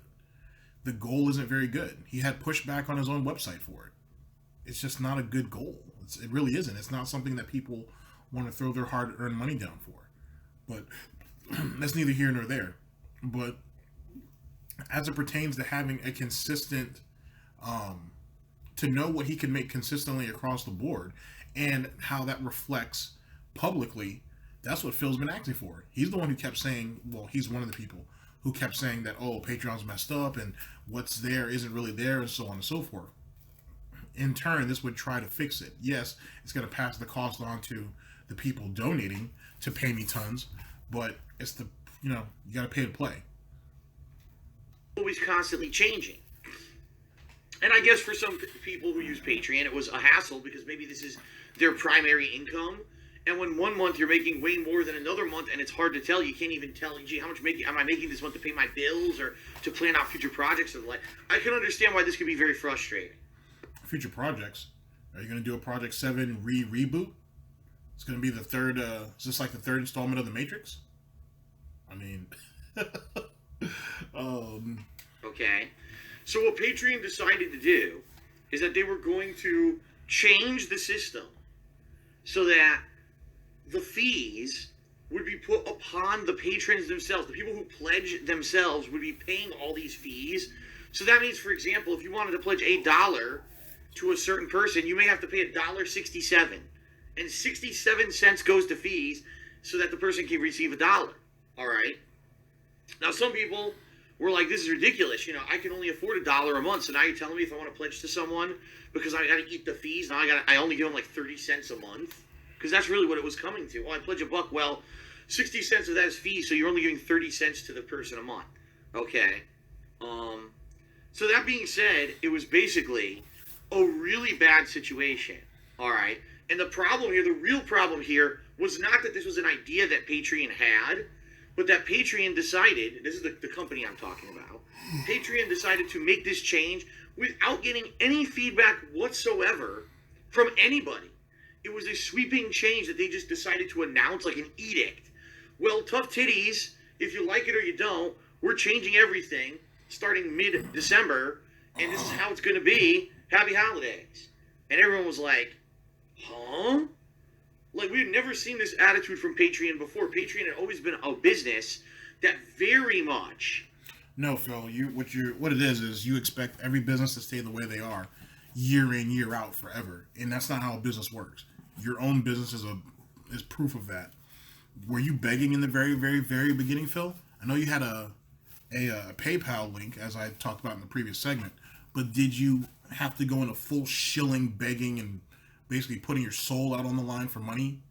Speaker 2: the goal isn't very good. He had pushback on his own website for it. It's just not a good goal. It really isn't. It's not something that people want to throw their hard-earned money down for. But that's neither here nor there. But as it pertains to having a consistent, to know what he can make consistently across the board and how that reflects publicly, that's what Phil's been acting for. He's the one who kept saying, well, he's one of the people who kept saying that, oh, Patreon's messed up and what's there isn't really there, and so on and so forth. In turn, this would try to fix it. Yes, it's going to pass the cost on to the people donating to PAYMETONS, but it's the, you got to pay to play.
Speaker 5: Always constantly changing. And I guess for some people who use Patreon, it was a hassle because maybe this is their primary income. And when one month you're making way more than another month, and it's hard to tell, you can't even tell, gee, how much am I making this month to pay my bills or to plan out future projects or the like. I can understand why this could be very frustrating.
Speaker 2: Future projects? Are you going to do a Project 7 reboot? It's going to be the third, is this like the third installment of The Matrix? I mean,
Speaker 5: Okay. So what Patreon decided to do is that they were going to change the system so that the fees would be put upon the patrons themselves. The people who pledge themselves would be paying all these fees. So that means, for example, if you wanted to pledge $1 to a certain person, you may have to pay $1.67. And 67 cents goes to fees so that the person can receive $1. All right? Now, some people were like, this is ridiculous. I can only afford $1 a month. So now you're telling me if I want to pledge to someone because I got to eat the fees, now I only give them like 30 cents a month? Because that's really what it was coming to. Oh, I pledge $1. Well, 60 cents of that is fees, so you're only giving 30 cents to the person a month. Okay. So that being said, it was basically a really bad situation. All right. And the problem here, the real problem here, was not that this was an idea that Patreon had, but that Patreon decided, this is the company I'm talking about, Patreon decided to make this change without getting any feedback whatsoever from anybody. It was a sweeping change that they just decided to announce like an edict. Well, tough titties, if you like it or you don't, we're changing everything starting mid-December, and this is how it's going to be. Happy holidays. And everyone was like, huh? Like, we've never seen this attitude from Patreon before. Patreon had always been a business that very much...
Speaker 2: No, Phil, what it is you expect every business to stay the way they are year in, year out, forever. And that's not how a business works. Your own business is proof of that. Were you begging in the very, very, very beginning, Phil? I know you had a PayPal link, as I talked about in the previous segment, but did you have to go into full shilling begging and basically putting your soul out on the line for money,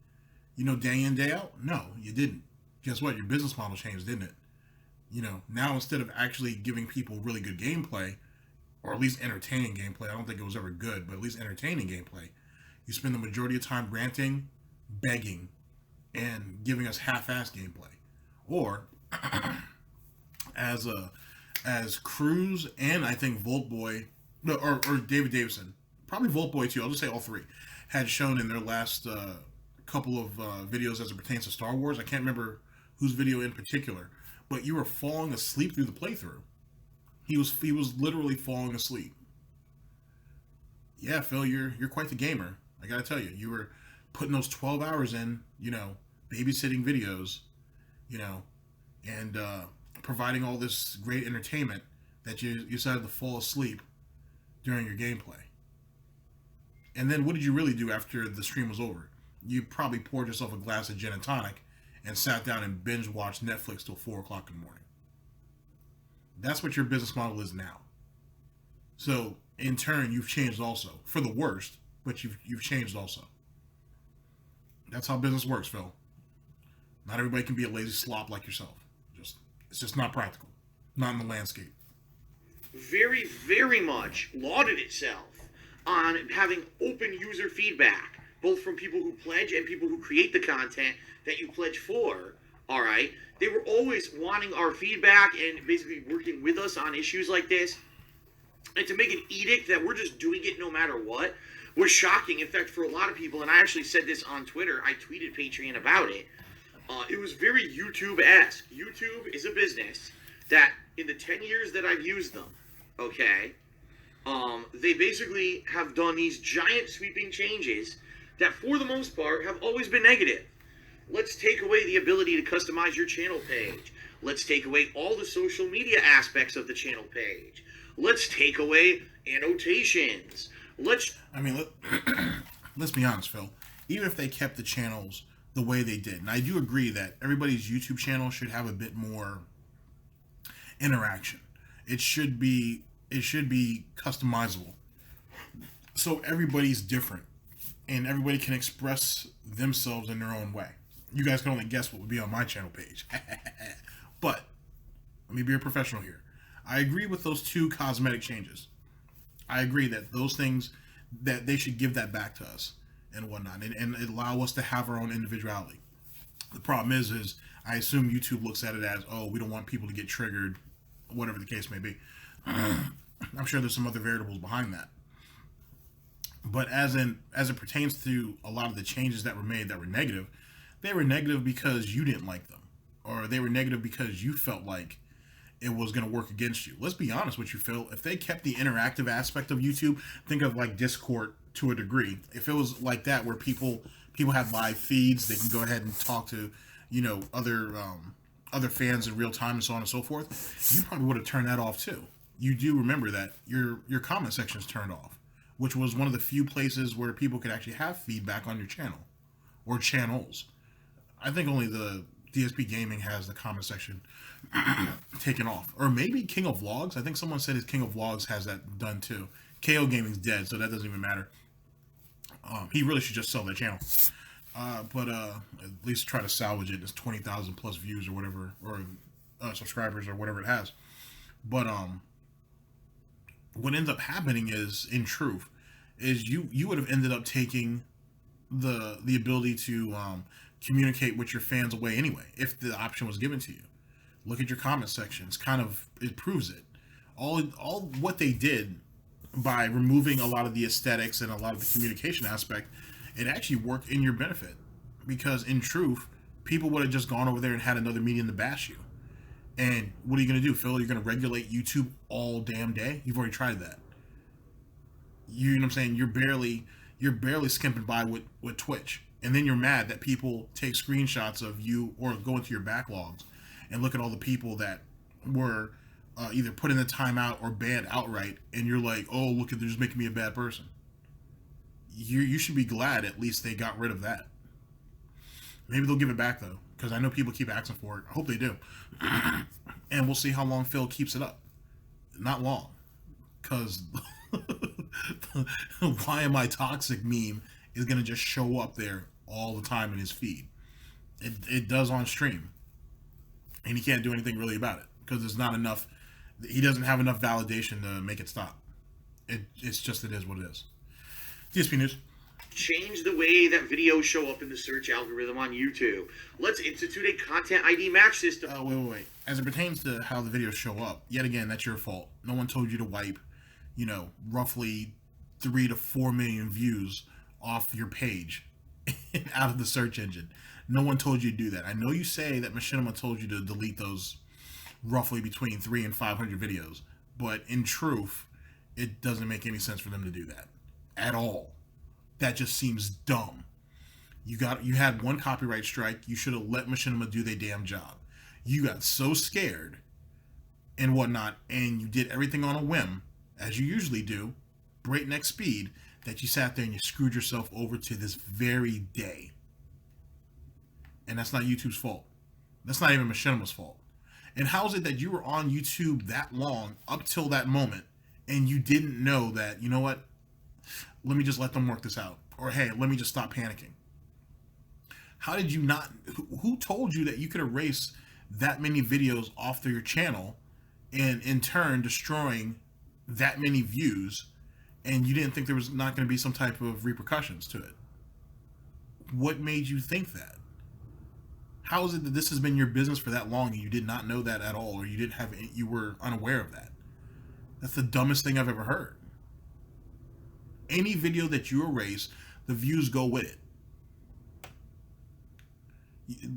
Speaker 2: day in, day out? No, you didn't. Guess what? Your business model changed, didn't it? Now instead of actually giving people really good gameplay, or at least entertaining gameplay, I don't think it was ever good, but at least entertaining gameplay, you spend the majority of time ranting, begging, and giving us half-assed gameplay. Or, as Cruz and I think Voltboy, or David Davison, probably Voltboy too, I'll just say all three, had shown in their last couple of videos as it pertains to Star Wars. I can't remember whose video in particular, but you were falling asleep through the playthrough. He was literally falling asleep. Yeah, Phil, you're quite the gamer. I gotta tell you, you were putting those 12 hours in, babysitting videos, and providing all this great entertainment that you decided to fall asleep during your gameplay. And then what did you really do after the stream was over? You probably poured yourself a glass of gin and tonic and sat down and binge watched Netflix till 4 o'clock in the morning. That's what your business model is now. So, in turn, you've changed also. For the worst, but you've changed also. That's how business works, Phil. Not everybody can be a lazy slop like yourself. It's just not practical. Not in the landscape.
Speaker 5: Very, very much lauded itself on having open user feedback, both from people who pledge and people who create the content that you pledge for. All right, they were always wanting our feedback and basically working with us on issues like this. And to make an edict that we're just doing it no matter what was shocking. In fact, for a lot of people, and I actually said this on Twitter, I tweeted Patreon about it. It was very YouTube-esque. YouTube is a business that, in the 10 years that I've used them, okay, they basically have done these giant sweeping changes that, for the most part, have always been negative. Let's take away the ability to customize your channel page. Let's take away all the social media aspects of the channel page. Let's take away annotations. Let's
Speaker 2: be honest, Phil. Even if they kept the channels the way they did, and I do agree that everybody's YouTube channel should have a bit more interaction. It should be customizable, so everybody's different, and everybody can express themselves in their own way. You guys can only guess what would be on my channel page. But let me be a professional here. I agree with those two cosmetic changes. I agree that those things, that they should give that back to us and whatnot, and allow us to have our own individuality. The problem is I assume YouTube looks at it as, oh, we don't want people to get triggered, whatever the case may be. I'm sure there's some other variables behind that. But as it pertains to a lot of the changes that were made that were negative, they were negative because you didn't like them, or they were negative because you felt like it was going to work against you. Let's be honest with you, Phil. If they kept the interactive aspect of YouTube, think of like Discord to a degree. If it was like that, where people have live feeds, they can go ahead and talk to, other fans in real time and so on and so forth, you probably would have turned that off too. You do remember that your comment section is turned off, which was one of the few places where people could actually have feedback on your channel or channels. I think only the DsPgaming has the comment section taken off, or maybe King of Vlogs. I think someone said his King of Vlogs has that done too. KO Gaming's dead, so that doesn't even matter. He really should just sell that channel, but at least try to salvage it. It's 20,000 plus views or whatever, or subscribers or whatever it has. But what ends up happening is, in truth, is you would have ended up taking the ability to communicate with your fans away anyway, if the option was given to you. Look at your comment sections. It proves it. All what they did by removing a lot of the aesthetics and a lot of the communication aspect, it actually worked in your benefit. Because in truth, people would have just gone over there and had another medium to bash you. And what are you going to do, Phil? You're going to regulate YouTube all damn day? You've already tried that. You know what I'm saying? You're barely skimping by with Twitch. And then you're mad that people take screenshots of you or go into your backlogs and look at all the people that were either put in the timeout or banned outright. And you're like, oh, look, they're just making me a bad person. You should be glad at least they got rid of that. Maybe they'll give it back, though, because I know people keep asking for it. I hope they do. And we'll see how long Phil keeps it up. Not long. Because why am I toxic meme is going to just show up there all the time in his feed. It does on stream. And he can't do anything really about it. Because there's not enough. He doesn't have enough validation to make it stop. It's just, it is what it is. DSP News.
Speaker 5: Change the way that videos show up in the search algorithm on YouTube. Let's institute a content ID match system.
Speaker 2: Wait. As it pertains to how the videos show up, yet again, that's your fault. No one told you to wipe, roughly 3 to 4 million views off your page out of the search engine. No one told you to do that. I know you say that Machinima told you to delete those roughly between 300 and 500 videos. But in truth, it doesn't make any sense for them to do that at all. That just seems dumb. You had one copyright strike. You should have let Machinima do their damn job. You got so scared and whatnot, and you did everything on a whim, as you usually do, breakneck speed, that you sat there and you screwed yourself over to this very day. And that's not YouTube's fault. That's not even Machinima's fault. And how is it that you were on YouTube that long, up till that moment, and you didn't know that, you know what, let me just let them work this out. Or, hey, let me just stop panicking. How did you not, who told you that you could erase that many videos off your channel and in turn destroying that many views, and you didn't think there was not going to be some type of repercussions to it? What made you think that? How is it that this has been your business for that long and you did not know that at all, or you were unaware of that? That's the dumbest thing I've ever heard. Any video that you erase, the views go with it.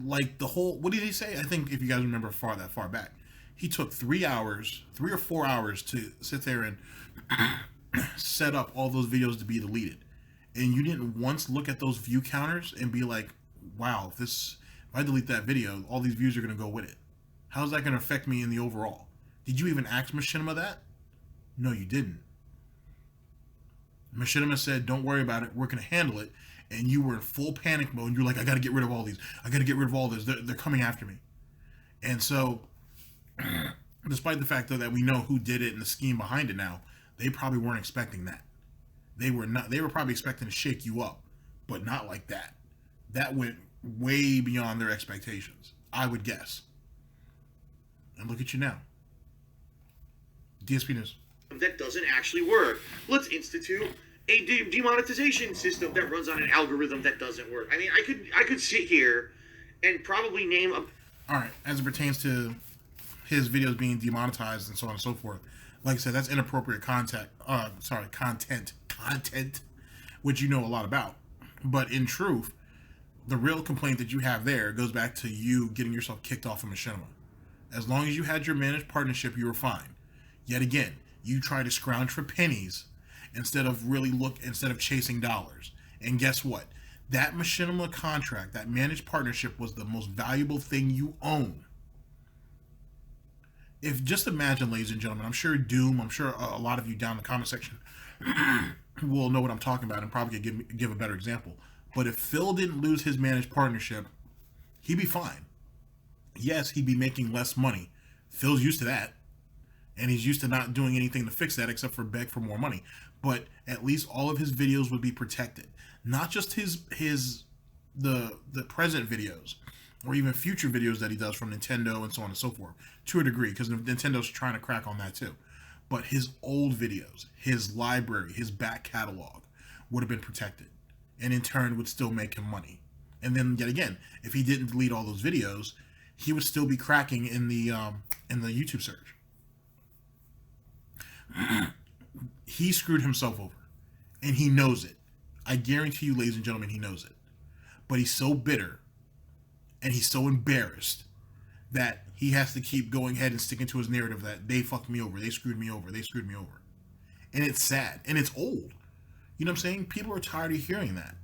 Speaker 2: Like the whole, what did he say? I think if you guys remember that far back, he took 3 or 4 hours to sit there and set up all those videos to be deleted. And you didn't once look at those view counters and be like, wow, if I delete that video, all these views are going to go with it. How's that going to affect me in the overall? Did you even ask Machinima that? No, you didn't. Machinima said, don't worry about it, we're going to handle it. And you were in full panic mode. You're like, I got to get rid of all these. I got to get rid of all this. They're coming after me. And so, despite the fact, though, that we know who did it and the scheme behind it now, they probably weren't expecting that. They were probably expecting to shake you up, but not like that. That went way beyond their expectations, I would guess. And look at you now. DSP News.
Speaker 5: That doesn't actually work. Let's institute a demonetization system that runs on an algorithm that doesn't work. I mean, I could sit here and probably name a...
Speaker 2: All right, as it pertains to his videos being demonetized and so on and so forth, like I said, that's inappropriate content, which you know a lot about. But in truth, the real complaint that you have there goes back to you getting yourself kicked off of Machinima. As long as you had your managed partnership, you were fine. Yet again, you try to scrounge for pennies instead of chasing dollars. And guess what? That Machinima contract, that managed partnership, was the most valuable thing you own. Just imagine, ladies and gentlemen, I'm sure a lot of you down in the comment section will know what I'm talking about and probably could give a better example. But if Phil didn't lose his managed partnership, he'd be fine. Yes, he'd be making less money. Phil's used to that. And he's used to not doing anything to fix that except for beg for more money. But at least all of his videos would be protected. Not just the present videos, or even future videos that he does from Nintendo and so on and so forth, to a degree, because Nintendo's trying to crack on that too. But his old videos, his library, his back catalog would have been protected, and in turn would still make him money. And then yet again, if he didn't delete all those videos, he would still be cracking in the YouTube search. He screwed himself over, and he knows it. I guarantee you, ladies and gentlemen, he knows it. But he's so bitter and he's so embarrassed that he has to keep going ahead and sticking to his narrative that they fucked me over, they screwed me over, they screwed me over. And it's sad, and it's old. You know what I'm saying? People are tired of hearing that.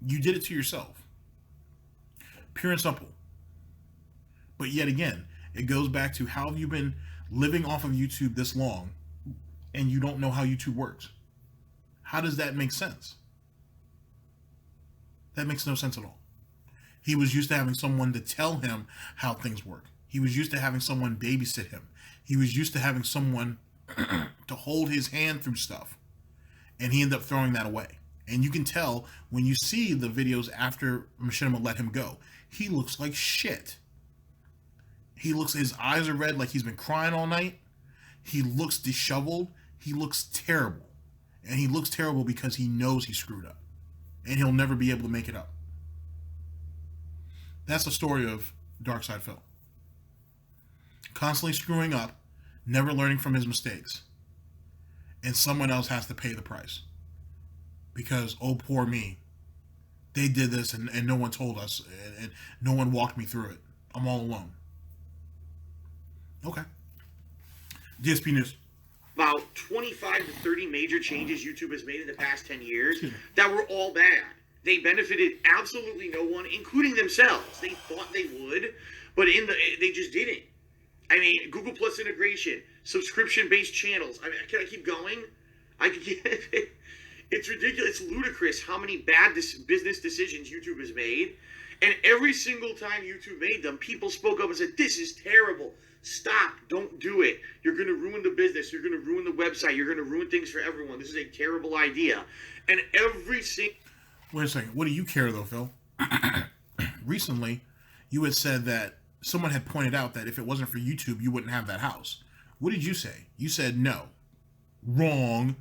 Speaker 2: You did it to yourself. Pure and simple. But yet again, it goes back to, how have you been living off of YouTube this long and you don't know how YouTube works? How does that make sense? That makes no sense at all. He was used to having someone to tell him how things work. He was used to having someone babysit him. He was used to having someone to hold his hand through stuff. And he ended up throwing that away. And you can tell when you see the videos after Machinima let him go, he looks like shit. His eyes are red like he's been crying all night. He looks disheveled. He looks terrible. And he looks terrible because he knows he screwed up. And he'll never be able to make it up. That's the story of Darkside Phil. Constantly screwing up, never learning from his mistakes. And someone else has to pay the price. Because, oh, poor me. They did this and no one told us. And no one walked me through it. I'm all alone. Okay. DSP News.
Speaker 5: About 25 to 30 major changes YouTube has made in the past 10 years that were all bad. They benefited absolutely no one, including themselves. They thought they would, but they just didn't. I mean, Google Plus integration, subscription-based channels. I mean, can I keep going? It's ridiculous. It's ludicrous how many bad business decisions YouTube has made. And every single time YouTube made them, people spoke up and said, this is terrible. Stop. Don't do it. You're going to ruin the business. You're going to ruin the website. You're going to ruin things for everyone. This is a terrible idea. And every single...
Speaker 2: Wait a second. What do you care, though, Phil? Recently, you had said that someone had pointed out that if it wasn't for YouTube, you wouldn't have that house. What did you say? You said no. Wrong.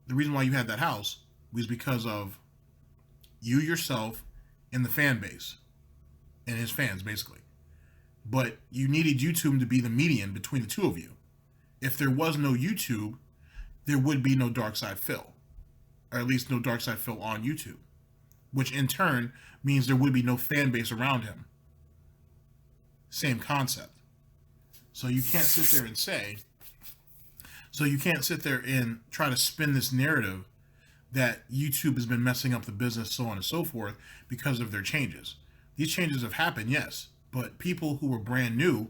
Speaker 2: The reason why you had that house was because of you yourself and the fan base and his fans, basically. But you needed YouTube to be the median between the two of you. If there was no YouTube, there would be no Dark Side Phil. Or at least no Dark Side Phil on YouTube. Which in turn means there would be no fan base around him. Same concept. So you can't sit there and say... So you can't sit there and try to spin this narrative that YouTube has been messing up the business, so on and so forth, because of their changes. These changes have happened, yes, but people who were brand new,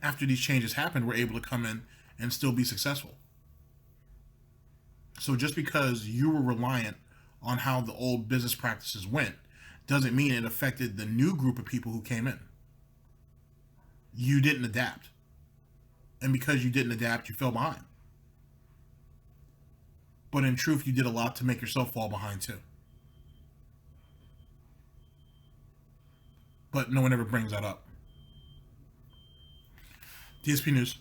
Speaker 2: after these changes happened, were able to come in and still be successful. So just because you were reliant on how the old business practices went, doesn't mean it affected the new group of people who came in. You didn't adapt. And because you didn't adapt, you fell behind. But in truth, you did a lot to make yourself fall behind too. But no one ever brings that up. DSP News.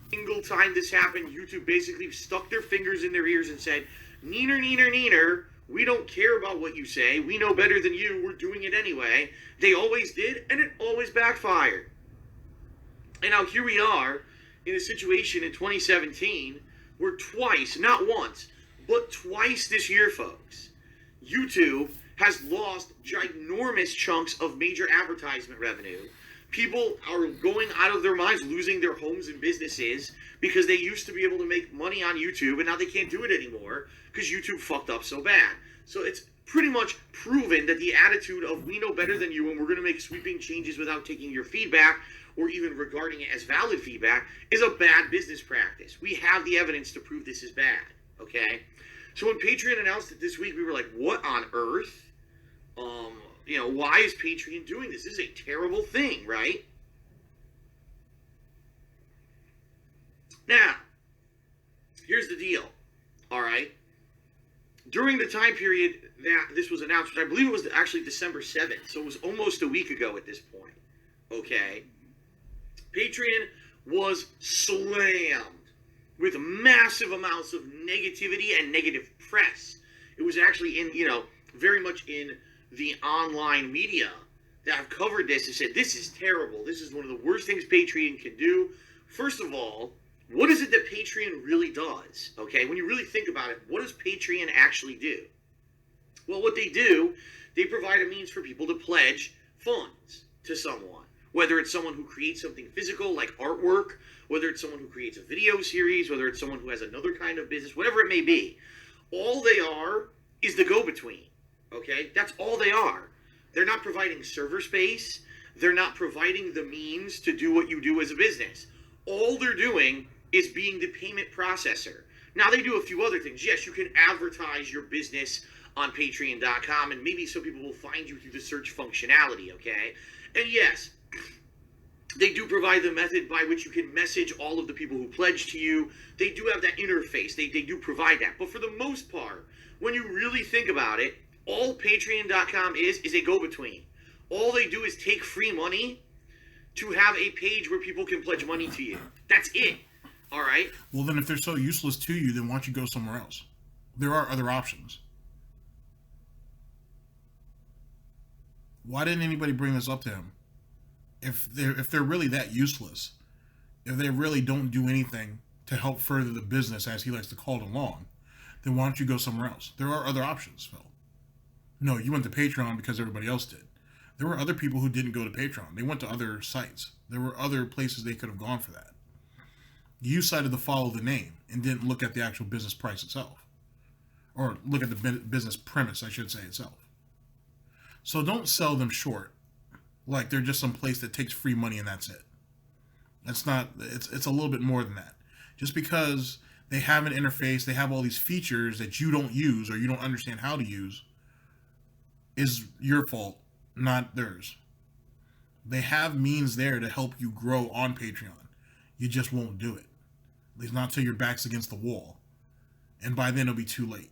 Speaker 5: Single time this happened, YouTube basically stuck their fingers in their ears and said, neener, neener, neener, we don't care about what you say. We know better than you. We're doing it anyway. They always did, and it always backfired. And now here we are in a situation in 2017 where twice, not once, but twice this year, folks, YouTube has lost ginormous chunks of major advertisement revenue. People are going out of their minds, losing their homes and businesses because they used to be able to make money on YouTube, and now they can't do it anymore because YouTube fucked up so bad. So it's pretty much proven that the attitude of we know better than you and we're going to make sweeping changes without taking your feedback or even regarding it as valid feedback is a bad business practice. We have the evidence to prove this is bad, okay? So when Patreon announced it this week, we were like, what on earth? Why is Patreon doing this? This is a terrible thing, right? Now, here's the deal, all right? During the time period that this was announced, which I believe it was actually December 7th, so it was almost a week ago at this point, okay? Patreon was slammed with massive amounts of negativity and negative press. It was actually in, very much in the online media that have covered this and said, this is terrible. This is one of the worst things Patreon can do. First of all, what is it that Patreon really does? Okay, when you really think about it, what does Patreon actually do? Well, what they do, they provide a means for people to pledge funds to someone. Whether it's someone who creates something physical like artwork, whether it's someone who creates a video series, whether it's someone who has another kind of business, whatever it may be. All they are is the go-between, okay? That's all they are. They're not providing server space. They're not providing the means to do what you do as a business. All they're doing is being the payment processor. Now, they do a few other things. Yes, you can advertise your business on Patreon.com, and maybe some people will find you through the search functionality, okay? And yes, they do provide the method by which you can message all of the people who pledge to you. They do have that interface. They do provide that. But for the most part, when you really think about it, all Patreon.com is a go-between. All they do is take free money to have a page where people can pledge money to you. That's it. All right?
Speaker 2: Well, then if they're so useless to you, then why don't you go somewhere else? There are other options. Why didn't anybody bring this up to him? If they're really that useless, if they really don't do anything to help further the business, as he likes to call it along, then why don't you go somewhere else? There are other options, Phil. No, you went to Patreon because everybody else did. There were other people who didn't go to Patreon. They went to other sites. There were other places they could have gone for that. You decided to follow the name and didn't look at the actual business price itself. Or look at the business premise, I should say, itself. So don't sell them short like they're just some place that takes free money and that's it. That's not, it's a little bit more than that. Just because they have an interface, they have all these features that you don't use or you don't understand how to use, is your fault, not theirs. They have means there to help you grow on Patreon. You just won't do it. At least not until your back's against the wall. And by then it'll be too late.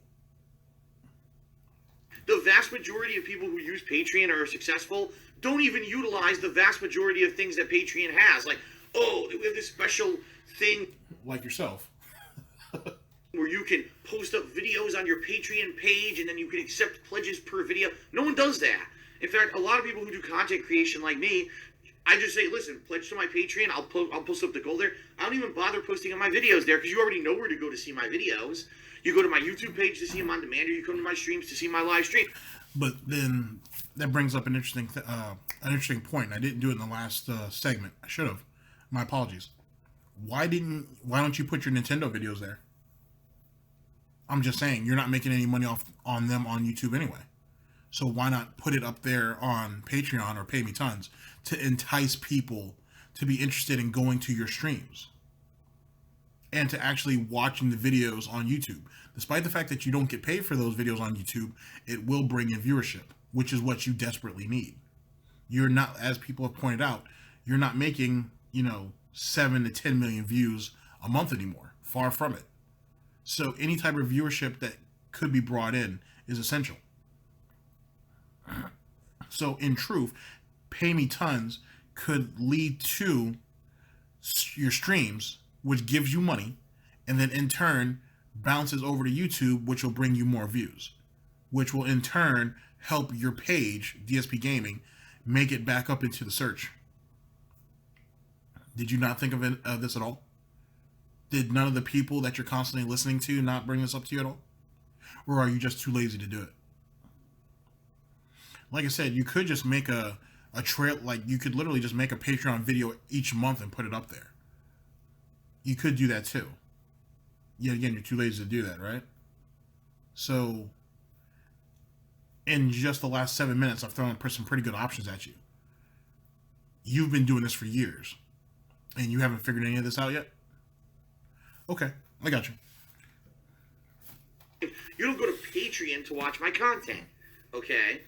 Speaker 5: The vast majority of people who use Patreon or are successful don't even utilize the vast majority of things that Patreon has. Like, oh, we have this special thing.
Speaker 2: Like yourself.
Speaker 5: Where you can post up videos on your Patreon page and then you can accept pledges per video. No one does that. In fact, a lot of people who do content creation like me, I just say, listen, pledge to my Patreon. I'll post up the goal there. I don't even bother posting on my videos there because you already know where to go to see my videos. You go to my YouTube page to see them on demand, or you come to my streams to see my live stream.
Speaker 2: But then that brings up an interesting point. I didn't do it in the last segment. I should have. My apologies. Why don't you put your Nintendo videos there? I'm just saying, you're not making any money on them on YouTube anyway. So why not put it up there on Patreon or PayMeTons to entice people to be interested in going to your streams and to actually watching the videos on YouTube. Despite the fact that you don't get paid for those videos on YouTube, it will bring in viewership, which is what you desperately need. You're not, as people have pointed out, you're not making, 7 to 10 million views a month anymore. Far from it. So any type of viewership that could be brought in is essential. So in truth, PayMeTons could lead to your streams, which gives you money, and then in turn bounces over to YouTube, which will bring you more views, which will in turn help your page, DsPgaming, make it back up into the search. Did you not think of this at all? Did none of the people that you're constantly listening to not bring this up to you at all? Or are you just too lazy to do it? Like I said, you could just make a trail, like you could literally just make a Patreon video each month and put it up there. You could do that too. Yet again, you're too lazy to do that, right? So, in just the last 7 minutes, I've thrown some pretty good options at you. You've been doing this for years, and you haven't figured any of this out yet? Okay, I got you.
Speaker 5: You don't go to Patreon to watch my content, okay?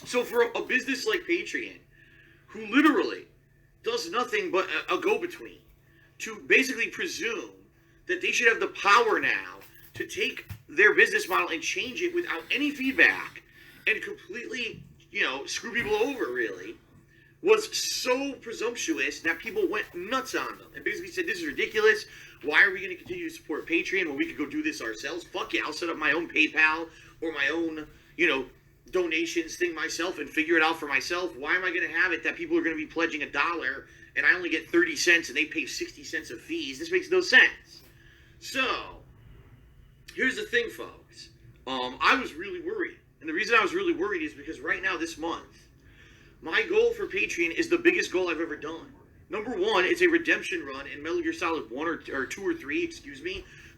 Speaker 5: So for a business like Patreon, who literally does nothing but a go-between, to basically presume that they should have the power now to take their business model and change it without any feedback and completely, screw people over, really, was so presumptuous that people went nuts on them and basically said, this is ridiculous. Why are we going to continue to support Patreon when we could go do this ourselves? Fuck yeah, I'll set up my own PayPal or my own, donations thing myself and figure it out for myself. Why am I going to have it that people are going to be pledging $1 and I only get 30 cents and they pay 60 cents of fees? This makes no sense. So, here's the thing, folks. I was really worried. And the reason I was really worried is because right now, this month, my goal for Patreon is the biggest goal I've ever done. Number one, it's a redemption run in Metal Gear Solid 1 or 2 or 3,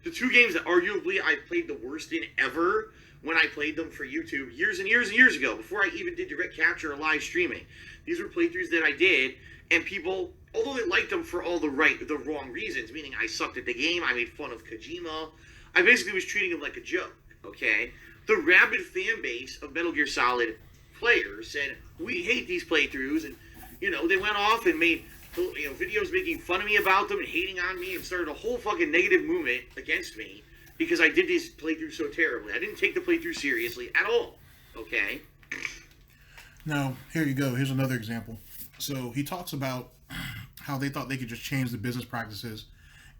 Speaker 5: the two games that arguably I played the worst in ever when I played them for YouTube years and years and years ago, before I even did direct capture or live streaming. These were playthroughs that I did, and people, although they liked them for all the wrong reasons, meaning I sucked at the game, I made fun of Kojima, I basically was treating them like a joke, okay? The rabid fan base of Metal Gear Solid players said, we hate these playthroughs, and, they went off and made videos making fun of me about them and hating on me and started a whole fucking negative movement against me because I did these playthroughs so terribly. I didn't take the playthrough seriously at all, okay?
Speaker 2: Now, here you go. Here's another example. So he talks about how they thought they could just change the business practices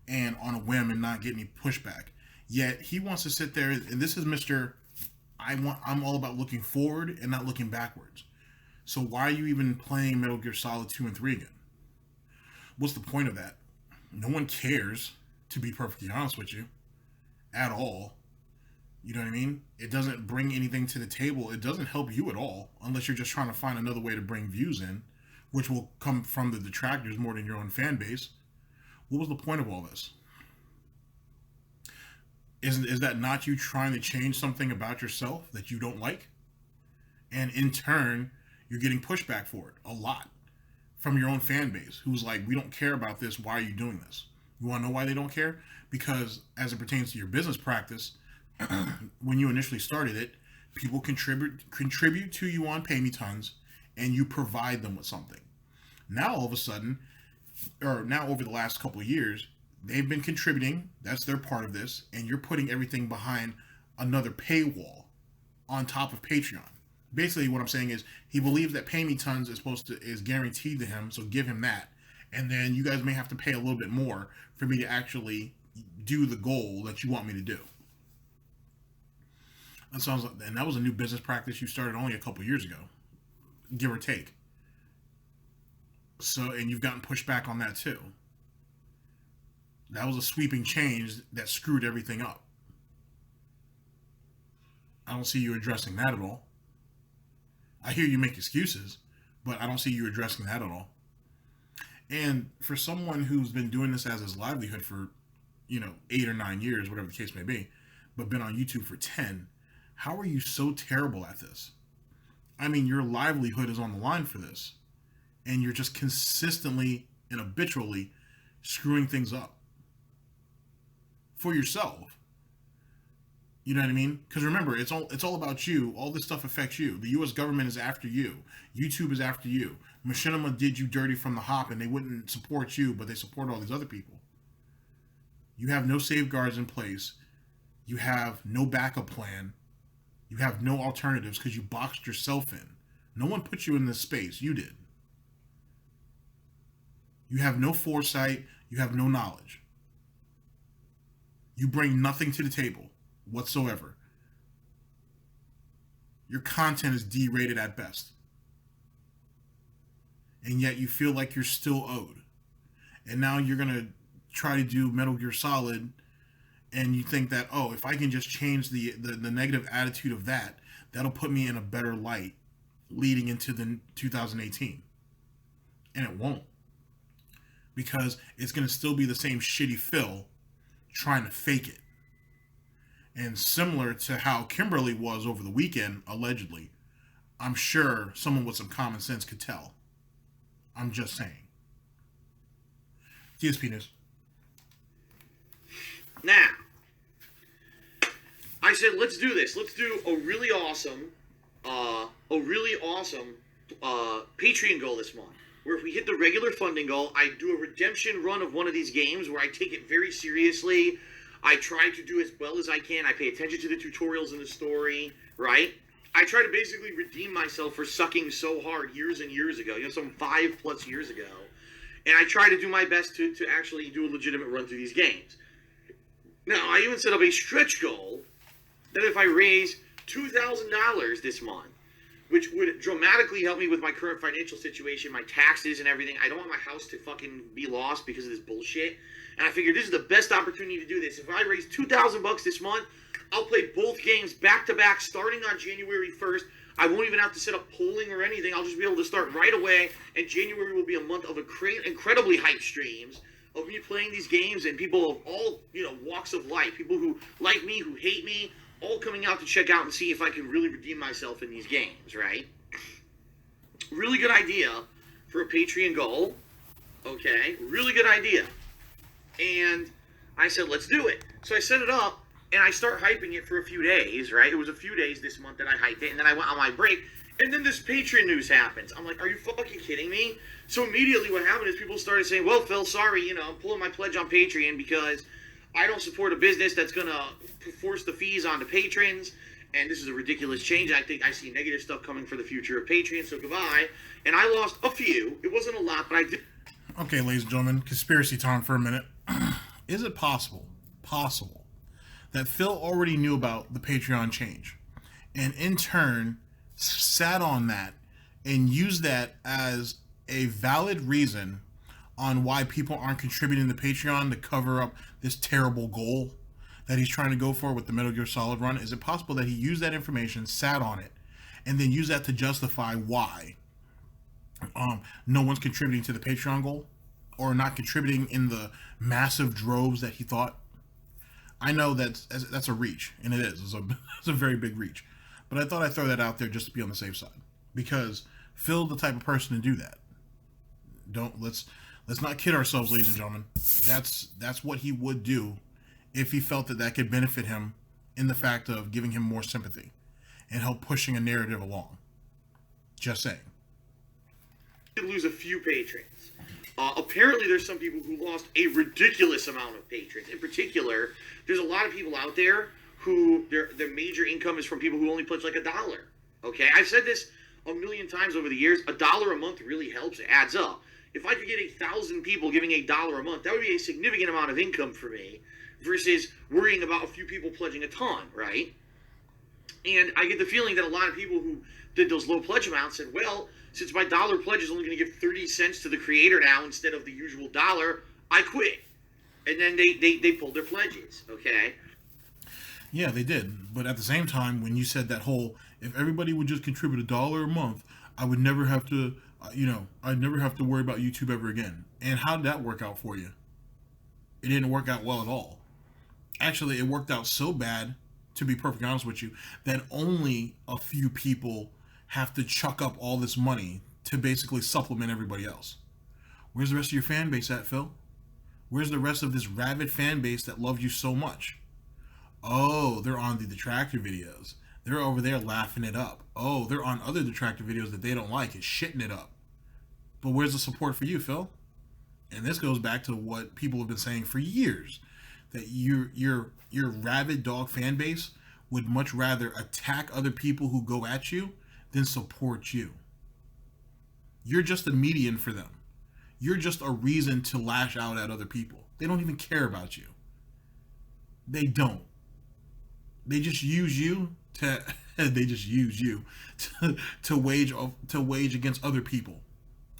Speaker 2: and on a whim and not get any pushback. Yet he wants to sit there, and this is Mr. I'm all about looking forward and not looking backwards. So why are you even playing Metal Gear Solid 2 and 3 again? What's the point of that? No one cares, to be perfectly honest with you, at all. You know what I mean? It doesn't bring anything to the table. It doesn't help you at all, unless you're just trying to find another way to bring views in, which will come from the detractors more than your own fan base. What was the point of all this? Is that not you trying to change something about yourself that you don't like? And in turn, you're getting pushback for it a lot from your own fan base, who's like, we don't care about this. Why are you doing this? You want to know why they don't care? Because as it pertains to your business practice, when you initially started it, people contribute to you on PayMeTons, and you provide them with something. Now all of a sudden, or now over the last couple of years, they've been contributing. That's their part of this, and you're putting everything behind another paywall on top of Patreon. Basically, what I'm saying is he believes that PayMeTons is guaranteed to him, so give him that, and then you guys may have to pay a little bit more for me to actually do the goal that you want me to do. That sounds like, and that was a new business practice you started only a couple years ago, give or take. So, and you've gotten pushback on that too. That was a sweeping change that screwed everything up. I don't see you addressing that at all. I hear you make excuses, but I don't see you addressing that at all. And for someone who's been doing this as his livelihood for, 8 or 9 years, whatever the case may be, but been on YouTube for 10, how are you so terrible at this? I mean, your livelihood is on the line for this, and you're just consistently and habitually screwing things up for yourself. You know what I mean? Because remember, it's all about you. All this stuff affects you. The U.S. government is after you. YouTube is after you. Machinima did you dirty from the hop, and they wouldn't support you, but they support all these other people. You have no safeguards in place. You have no backup plan. You have no alternatives because you boxed yourself in. No one put you in this space. You did. You have no foresight. You have no knowledge. You bring nothing to the table whatsoever. Your content is D-rated at best. And yet you feel like you're still owed. And now you're going to try to do Metal Gear Solid, and you think that, oh, if I can just change the negative attitude of that, that'll put me in a better light leading into the 2018. And it won't. Because it's going to still be the same shitty Phil trying to fake it. And similar to how Kimberly was over the weekend, allegedly, I'm sure someone with some common sense could tell. I'm just saying. DSP News.
Speaker 5: Now, I said, let's do this. Let's do a really awesome Patreon goal this month. Where if we hit the regular funding goal, I do a redemption run of one of these games where I take it very seriously. I try to do as well as I can. I pay attention to the tutorials and the story, right? I try to basically redeem myself for sucking so hard years and years ago, some 5+ years ago. And I try to do my best to actually do a legitimate run through these games. Now, I even set up a stretch goal that if I raise $2,000 this month, which would dramatically help me with my current financial situation, my taxes and everything. I don't want my house to fucking be lost because of this bullshit. And I figured this is the best opportunity to do this. If I raise $2,000 this month, I'll play both games back-to-back starting on January 1st. I won't even have to set up polling or anything. I'll just be able to start right away. And January will be a month of incredibly hyped streams of me playing these games and people of all, walks of life. People who like me, who hate me, all coming out to check out and see if I can really redeem myself in these games, right? Really good idea for a Patreon goal. Okay, really good idea. And I said, let's do it. So I set it up, and I start hyping it for a few days, right? It was a few days this month that I hyped it, and then I went on my break, and then this Patreon news happens. I'm like, are you fucking kidding me? So immediately what happened is people started saying, well, Phil, sorry, I'm pulling my pledge on Patreon because I don't support a business that's going to force the fees onto patrons, and this is a ridiculous change. I think I see negative stuff coming for the future of Patreon, so goodbye. And I lost a few. It wasn't a lot, but I did.
Speaker 2: Okay, ladies and gentlemen, conspiracy time for a minute. Is it possible that Phil already knew about the Patreon change and in turn sat on that and used that as a valid reason on why people aren't contributing to Patreon to cover up this terrible goal that he's trying to go for with the Metal Gear Solid run? Is it possible that he used that information, sat on it, and then used that to justify why no one's contributing to the Patreon goal, or not contributing in the massive droves that he thought. I know that's a reach, and it is. It's a very big reach. But I thought I'd throw that out there just to be on the safe side, because Phil's the type of person to do that. Let's not kid ourselves, ladies and gentlemen. That's what he would do if he felt that could benefit him in the fact of giving him more sympathy and help pushing a narrative along. Just saying.
Speaker 5: Did lose a few patrons. Apparently, there's some people who lost a ridiculous amount of patrons. In particular, there's a lot of people out there who their major income is from people who only pledge like $1. Okay, I've said this a million times over the years. $1 a month really helps. It adds up. If I could get 1,000 people giving $1 a month, that would be a significant amount of income for me, versus worrying about a few people pledging a ton, right? And I get the feeling that a lot of people who did those low pledge amounts said, well, since my dollar pledge is only going to give 30 cents to the creator now instead of the usual $1, I quit. And then they pulled their pledges, okay?
Speaker 2: Yeah, they did. But at the same time, when you said that whole, if everybody would just contribute $1 a month, I would never have to, I'd never have to worry about YouTube ever again. And how did that work out for you? It didn't work out well at all. Actually, it worked out so bad, to be perfectly honest with you, that only a few people have to chuck up all this money to basically supplement everybody else. Where's the rest of your fan base at, Phil? Where's the rest of this rabid fan base that loves you so much? Oh, they're on the detractor videos. They're over there laughing it up. Oh, they're on other detractor videos that they don't like and shitting it up. But where's the support for you, Phil? And this goes back to what people have been saying for years, that your rabid dog fan base would much rather attack other people who go at you than support you. You're just a median for them. You're just a reason to lash out at other people. They don't even care about you. They don't. They just use you to to wage against other people,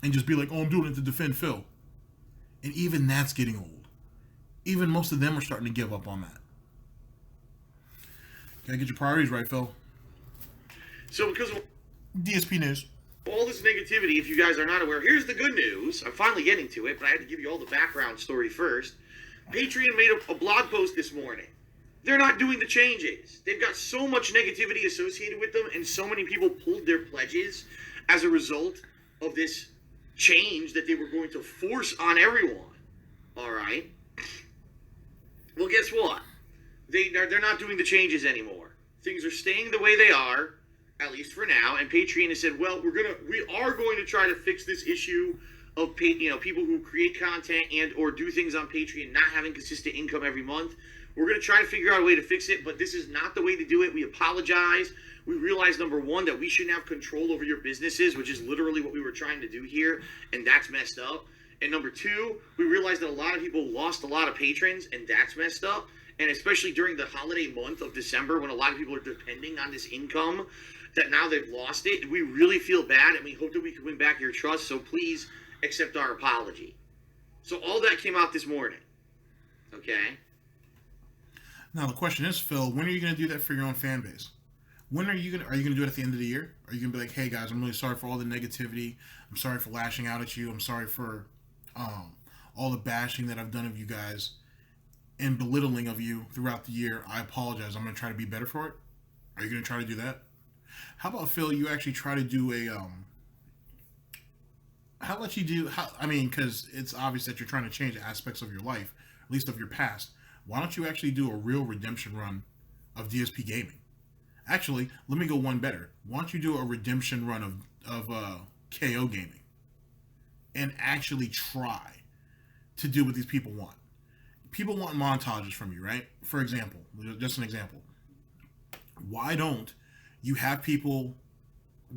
Speaker 2: and just be like, oh, I'm doing it to defend Phil. And even that's getting old. Even most of them are starting to give up on that. Gotta get your priorities right, Phil.
Speaker 5: So because of
Speaker 2: DSP news.
Speaker 5: all this negativity, if you guys are not aware, here's the good news. I'm finally getting to it, but I had to give you all the background story first. Patreon made a blog post this morning. They're not doing the changes. They've got so much negativity associated with them, and so many people pulled their pledges as a result of this change that they were going to force on everyone. All right? Well, guess what? They're not doing the changes anymore. Things are staying the way they are, at least for now. And Patreon has said, well, we are going to try to fix this issue of people who create content and or do things on Patreon not having consistent income every month. We're going to try to figure out a way to fix it, but this is not the way to do it. We apologize. We realize, number one, that we shouldn't have control over your businesses, which is literally what we were trying to do here, and that's messed up. And number two, we realized that a lot of people lost a lot of patrons, and that's messed up. And especially during the holiday month of December, when a lot of people are depending on this income, that now they've lost it. We really feel bad, and we hope that we can win back your trust, so please accept our apology. So all that came out this morning. Okay?
Speaker 2: Now the question is, Phil, when are you going to do that for your own fan base? When are you going to do it at the end of the year? Are you going to be like, hey guys, I'm really sorry for all the negativity. I'm sorry for lashing out at you. I'm sorry for all the bashing that I've done of you guys and belittling of you throughout the year. I apologize. I'm going to try to be better for it. Are you going to try to do that? How about, Phil, you actually try to do a because it's obvious that you're trying to change aspects of your life, at least of your past. Why don't you actually do a real redemption run of DsPgaming? Actually, let me go one better. Why don't you do a redemption run of KO Gaming and actually try to do what these people want? People want montages from you, right? For example, just an example. Why don't you have people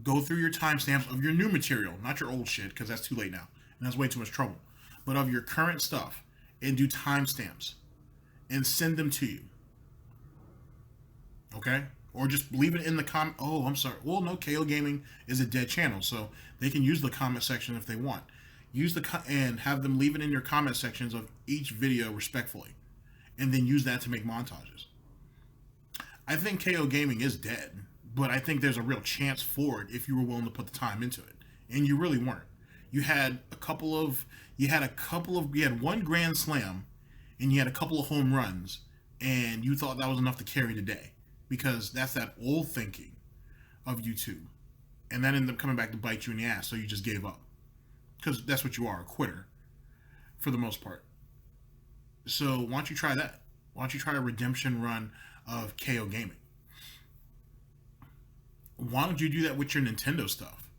Speaker 2: go through your timestamps of your new material, not your old shit, because that's too late now, and that's way too much trouble, but of your current stuff, and do timestamps and send them to you. Okay? Or just leave it in the comment. Oh, I'm sorry. Well, no, KO Gaming is a dead channel, so they can use the comment section if they want. Use and have them leave it in your comment sections of each video respectfully, and then use that to make montages. I think KO Gaming is dead, but I think there's a real chance for it if you were willing to put the time into it, and you really weren't. You had one grand slam, and you had a couple of home runs, and you thought that was enough to carry the day, because that's that old thinking of YouTube, and that ended up coming back to bite you in the ass. So you just gave up, because that's what you are, a quitter, for the most part. So why don't you try that? Why don't you try a redemption run of KO Gaming? Why don't you do that with your Nintendo stuff,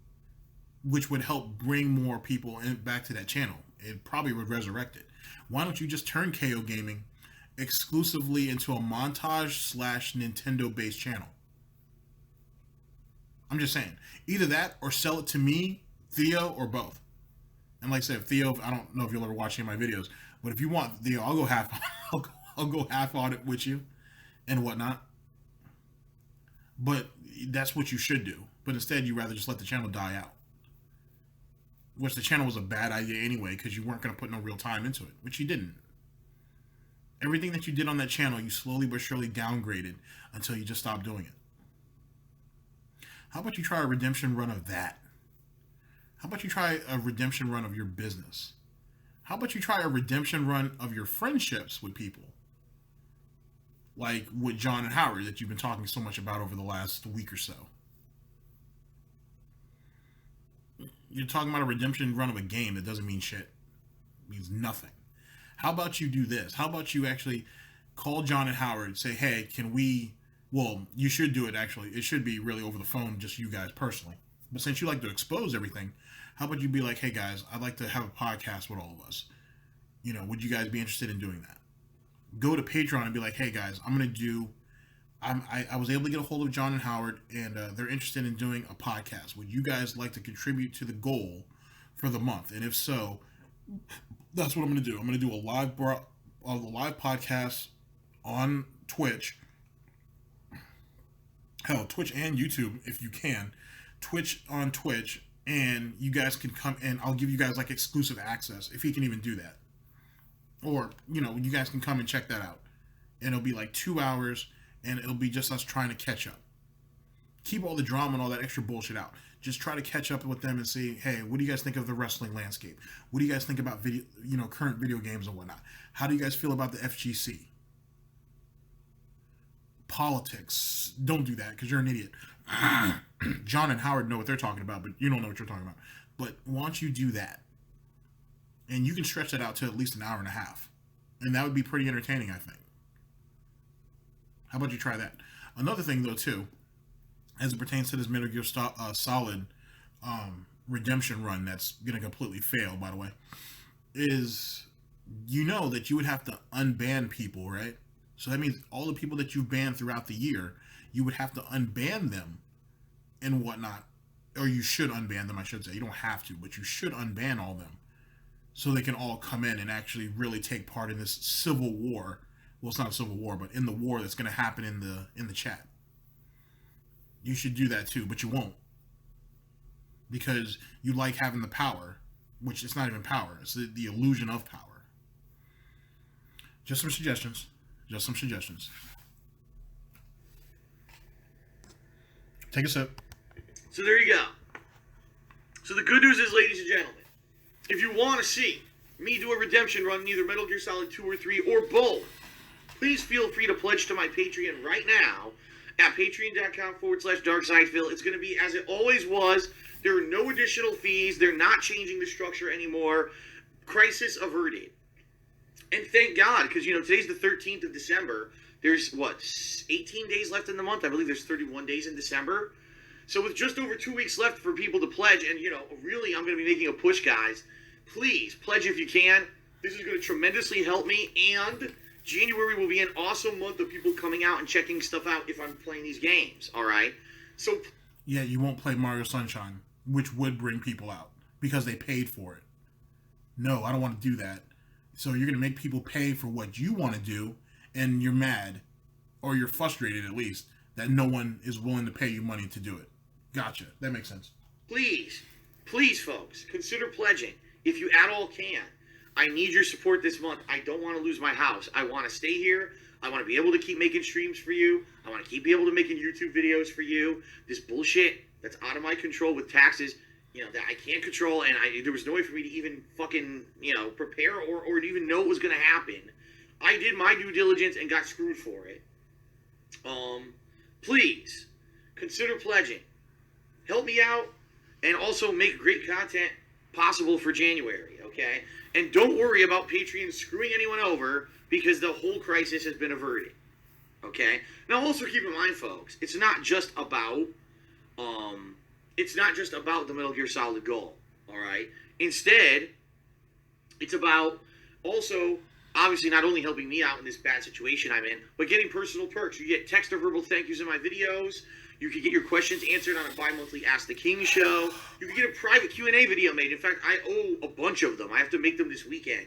Speaker 2: which would help bring more people back to that channel? It probably would resurrect it. Why don't you just turn KO Gaming exclusively into a montage / Nintendo based channel? I'm just saying, either that or sell it to me, Theo, or both. And like I said, Theo, I don't know if you'll ever watch any of my videos, but if you want, Theo, I'll go half. I'll go half on it with you, and whatnot. But that's what you should do. But instead, you rather just let the channel die out. Which the channel was a bad idea anyway, because you weren't going to put no real time into it, which you didn't. Everything that you did on that channel, you slowly but surely downgraded until you just stopped doing it. How about you try a redemption run of that? How about you try a redemption run of your business? How about you try a redemption run of your friendships with people? Like with John and Howard that you've been talking so much about over the last week or so. You're talking about a redemption run of a game that doesn't mean shit. It means nothing. How about you do this? How about you actually call John and Howard, say, hey, can we... Well, you should do it, actually. It should be really over the phone, just you guys personally. But since you like to expose everything, how about you be like, hey, guys, I'd like to have a podcast with all of us. You know, would you guys be interested in doing that? Go to Patreon and be like, hey, guys, I'm going to do... I was able to get a hold of John and Howard, and they're interested in doing a podcast. Would you guys like to contribute to the goal for the month? And if so, that's what I'm going to do. I'm going to do a live podcast on Twitch. Hell, Twitch and YouTube, if you can. Twitch on Twitch, and you guys can come, and I'll give you guys like exclusive access, if he can even do that. Or, you know, you guys can come and check that out. And it'll be like 2 hours, and it'll be just us trying to catch up. Keep all the drama and all that extra bullshit out. Just try to catch up with them and see, hey, what do you guys think of the wrestling landscape? What do you guys think about video, current video games and whatnot? How do you guys feel about the FGC? Politics. Don't do that, because you're an idiot. John and Howard know what they're talking about, but you don't know what you're talking about. But why don't you do that? And you can stretch that out to at least an hour and a half. And that would be pretty entertaining, I think. How about you try that? Another thing, though, too, as it pertains to this Metal Gear Solid redemption run that's going to completely fail, by the way, is you know that you would have to unban people, right? So that means all the people that you've banned throughout the year, you would have to unban them and whatnot. Or you should unban them, I should say. You don't have to, but you should unban all of them. So they can all come in and actually really take part in this civil war. Well, it's not a civil war, but in the war that's going to happen in the chat. You should do that too, but you won't. Because you like having the power, which it's not even power. It's the illusion of power. Just some suggestions. Just some suggestions. Take a sip.
Speaker 5: So there you go. So the good news is, ladies and gentlemen, if you want to see me do a redemption run in either Metal Gear Solid 2 or 3 or both, please feel free to pledge to my Patreon right now at patreon.com/darksideville. It's going to be as it always was. There are no additional fees. They're not changing the structure anymore. Crisis averted. And thank God, because, today's the 13th of December. There's, 18 days left in the month? I believe there's 31 days in December. So with just over 2 weeks left for people to pledge, and, really I'm going to be making a push, guys. Please, pledge if you can. This is going to tremendously help me, and January will be an awesome month of people coming out and checking stuff out if I'm playing these games, all right? So...
Speaker 2: yeah, you won't play Mario Sunshine, which would bring people out, because they paid for it. No, I don't want to do that. So you're going to make people pay for what you want to do, and you're mad, or you're frustrated at least, that no one is willing to pay you money to do it. Gotcha. That makes sense.
Speaker 5: Please, folks, consider pledging if you at all can. I need your support this month. I don't want to lose my house. I want to stay here. I want to be able to keep making streams for you. I want to keep be able to making YouTube videos for you. This bullshit that's out of my control with taxes that I can't control, and there was no way for me to even fucking, prepare or even know it was going to happen. I did my due diligence and got screwed for it. Please consider pledging. Help me out, and also make great content possible for January, okay? And don't worry about Patreon screwing anyone over, because the whole crisis has been averted, okay? Now, also keep in mind, folks, it's not just about the Metal Gear Solid goal, all right? Instead, it's about also, obviously, not only helping me out in this bad situation I'm in, but getting personal perks. You get text or verbal thank yous in my videos. You can get your questions answered on a bi-monthly Ask the King show. You can get a private Q&A video made. In fact, I owe a bunch of them. I have to make them this weekend.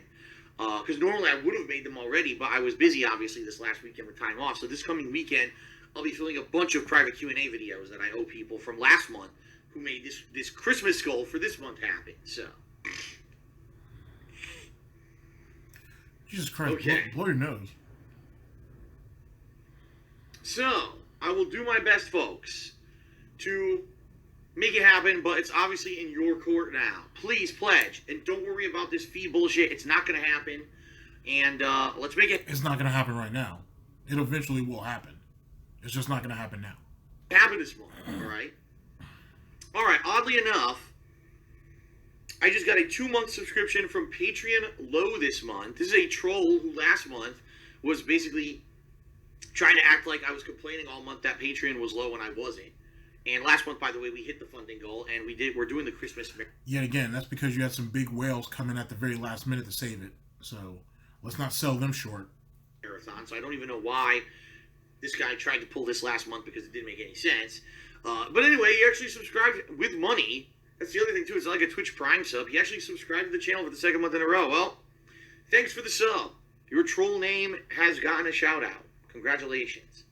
Speaker 5: Because normally I would have made them already, but I was busy, obviously, this last weekend with time off. So this coming weekend, I'll be filming a bunch of private Q&A videos that I owe people from last month who made this Christmas goal for this month happen. So,
Speaker 2: Jesus Christ,
Speaker 5: okay.
Speaker 2: blow your nose.
Speaker 5: So, I will do my best, folks, to make it happen, but it's obviously in your court now. Please pledge, and don't worry about this fee bullshit. It's not going to happen, and let's make it
Speaker 2: It's not going to happen right now. It eventually will happen. It's just not going to happen now.
Speaker 5: happen this month, all right? All right, oddly enough, I just got a 2-month subscription from Patreon Low this month. This is a troll who last month was basically trying to act like I was complaining all month that Patreon was low when I wasn't. And last month, by the way, we hit the funding goal, and we're doing the Christmas
Speaker 2: Yet again, that's because you had some big whales coming at the very last minute to save it. So let's not sell them short.
Speaker 5: marathon. So I don't even know why this guy tried to pull this last month, because it didn't make any sense. But anyway, he actually subscribed with money. That's the other thing, too. It's not like a Twitch Prime sub. He actually subscribed to the channel for the second month in a row. Well, thanks for the sub. Your troll name has gotten a shout-out. Congratulations.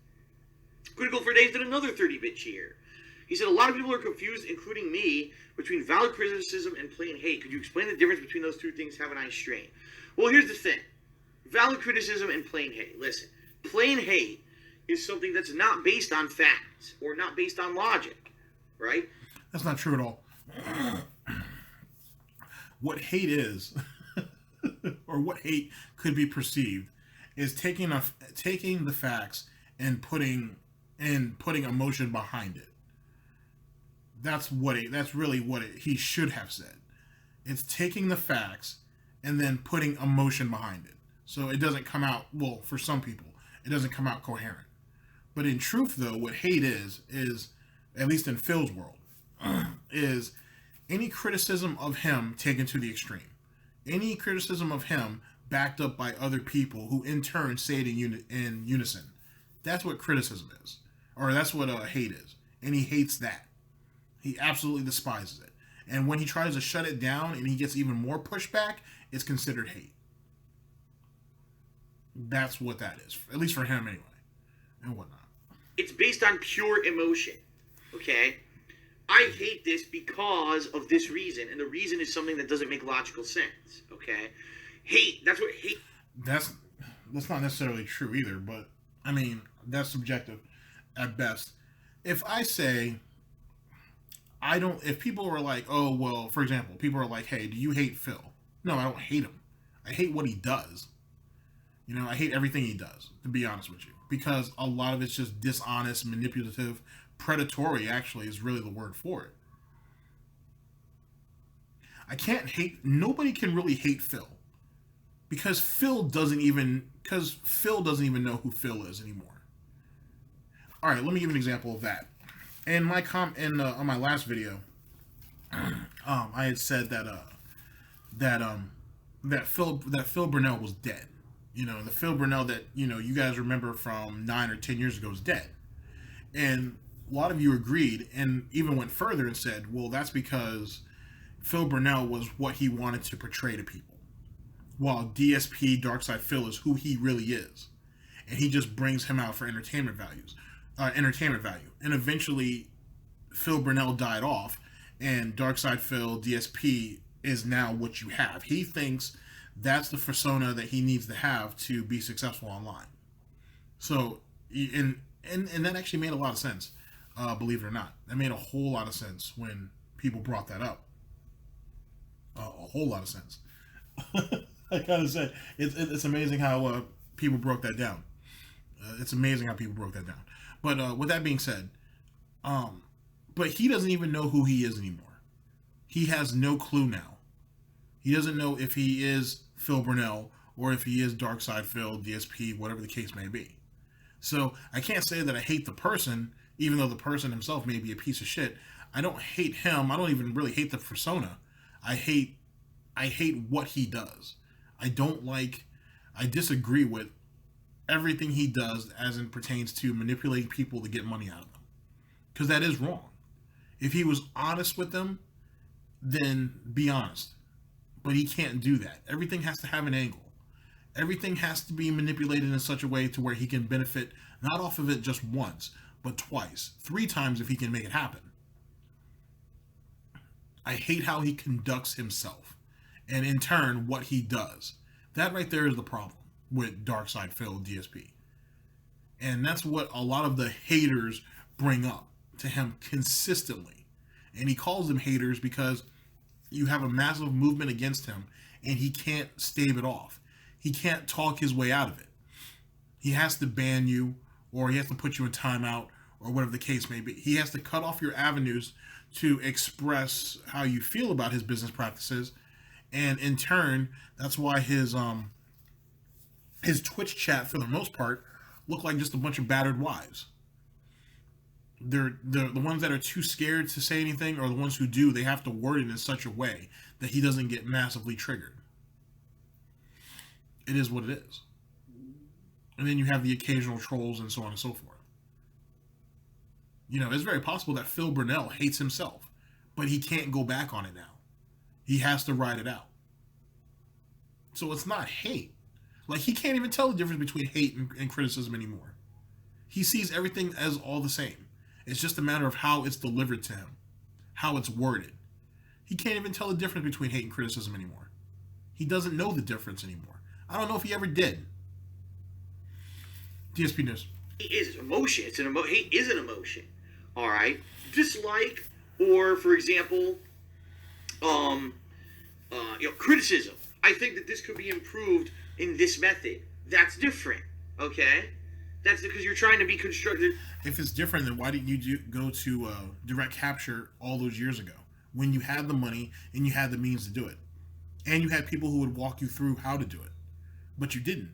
Speaker 5: Critical for Days did another 30-bit cheer. He said, a lot of people are confused, including me, between valid criticism and plain hate. Could you explain the difference between those two things? Have a nice stream. Well, here's the thing. Valid criticism and plain hate. Listen, plain hate is something that's not based on facts or not based on logic, right?
Speaker 2: That's not true at all. What hate is, or what hate could be perceived, is taking the facts and putting emotion behind it. That's really what he should have said. It's taking the facts and then putting emotion behind it. So it doesn't come out, well, for some people, it doesn't come out coherent. But in truth, though, what hate is, at least in Phil's world, is any criticism of him taken to the extreme. Any criticism of him backed up by other people who in turn say it in unison. That's what criticism is. Or that's what hate is. And he hates that. He absolutely despises it. And when he tries to shut it down and he gets even more pushback, it's considered hate. That's what that is. At least for him anyway. And whatnot.
Speaker 5: It's based on pure emotion, okay? I hate this because of this reason, and the reason is something that doesn't make logical sense, okay? Hate, that's what hate...
Speaker 2: That's not necessarily true either, but, I mean, that's subjective at best. If I say... if people were like, oh, well, for example, people are like, hey, do you hate Phil? No, I don't hate him. I hate what he does. I hate everything he does, to be honest with you. Because a lot of it's just dishonest, manipulative, predatory, actually, is really the word for it. Nobody can really hate Phil. Because Phil doesn't even know who Phil is anymore. Alright, let me give an example of that. In my on my last video, I had said that Phil Burnell was dead. The Phil Burnell that you guys remember from 9 or 10 years ago is dead. And a lot of you agreed and even went further and said, well, that's because Phil Burnell was what he wanted to portray to people, while DSP Darkside Phil is who he really is, and he just brings him out for entertainment value. And eventually Phil Burnell died off, and Darkside Phil DSP is now what you have. He thinks that's the persona that he needs to have to be successful online. So, and that actually made a lot of sense, believe it or not. That made a whole lot of sense when people brought that up. A whole lot of sense. I kind of said it's amazing how people broke that down. It's amazing how people broke that down. But with that being said, but he doesn't even know who he is anymore. He has no clue now. He doesn't know if he is Phil Burnell or if he is Darkside Phil, DSP, whatever the case may be. So I can't say that I hate the person, even though the person himself may be a piece of shit. I don't hate him. I don't even really hate the persona. I hate what he does. I disagree with everything he does as it pertains to manipulating people to get money out of them. Because that is wrong. If he was honest with them, then be honest. But he can't do that. Everything has to have an angle. Everything has to be manipulated in such a way to where he can benefit not off of it just once, but twice, 3 times if he can make it happen. I hate how he conducts himself, and in turn, what he does. That right there is the problem with Darkside Phil DSP. And that's what a lot of the haters bring up to him consistently. And he calls them haters because you have a massive movement against him, and he can't stave it off. He can't talk his way out of it. He has to ban you, or he has to put you in timeout, or whatever the case may be. He has to cut off your avenues to express how you feel about his business practices, and in turn, that's why his Twitch chat, for the most part, look like just a bunch of battered wives. They're the ones that are too scared to say anything, or the ones who do, they have to word it in such a way that he doesn't get massively triggered. It is what it is. And then you have the occasional trolls and so on and so forth. You know, it's very possible that Phil Burnell hates himself, but he can't go back on it now. He has to ride it out. So it's not hate. Like, he can't even tell the difference between hate and criticism anymore. He sees everything as all the same. It's just a matter of how it's delivered to him, how it's worded. He can't even tell the difference between hate and criticism anymore. He doesn't know the difference anymore. I don't know if he ever did. DSP News.
Speaker 5: Hate is emotion. Hate is an emotion. All right. Dislike, or for example, criticism. I think that this could be improved in this method. That's different. Okay. That's because you're trying to be constructive.
Speaker 2: If it's different, then why didn't you go to direct capture all those years ago when you had the money and you had the means to do it, and you had people who would walk you through how to do it, but you didn't.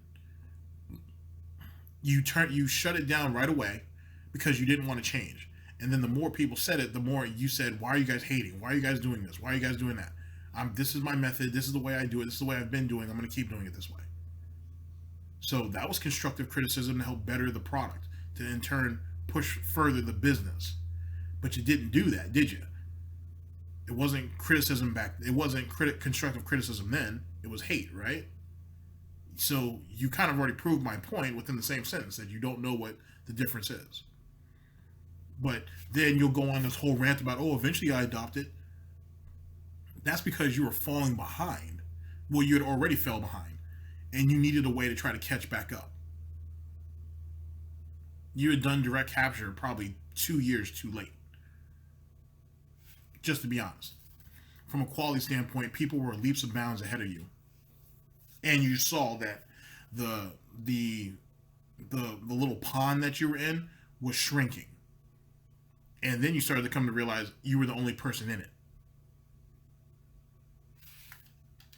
Speaker 2: You shut it down right away because you didn't want to change. And then the more people said it, the more you said, "Why are you guys hating? Why are you guys doing this? Why are you guys doing that? This is my method. This is the way I do it. This is the way I've been doing. I'm going to keep doing it this way." So that was constructive criticism to help better the product, to in turn push further the business. But you didn't do that, did you? It wasn't criticism back. It wasn't constructive criticism then. It was hate, right? So you kind of already proved my point within the same sentence that you don't know what the difference is. But then you'll go on this whole rant about, oh, eventually I adopt it. That's because you were falling behind. Well, you had already fell behind, and you needed a way to try to catch back up. You had done direct capture probably 2 years too late. Just to be honest. From a quality standpoint, people were leaps and bounds ahead of you. And you saw that the little pond that you were in was shrinking. And then you started to come to realize you were the only person in it.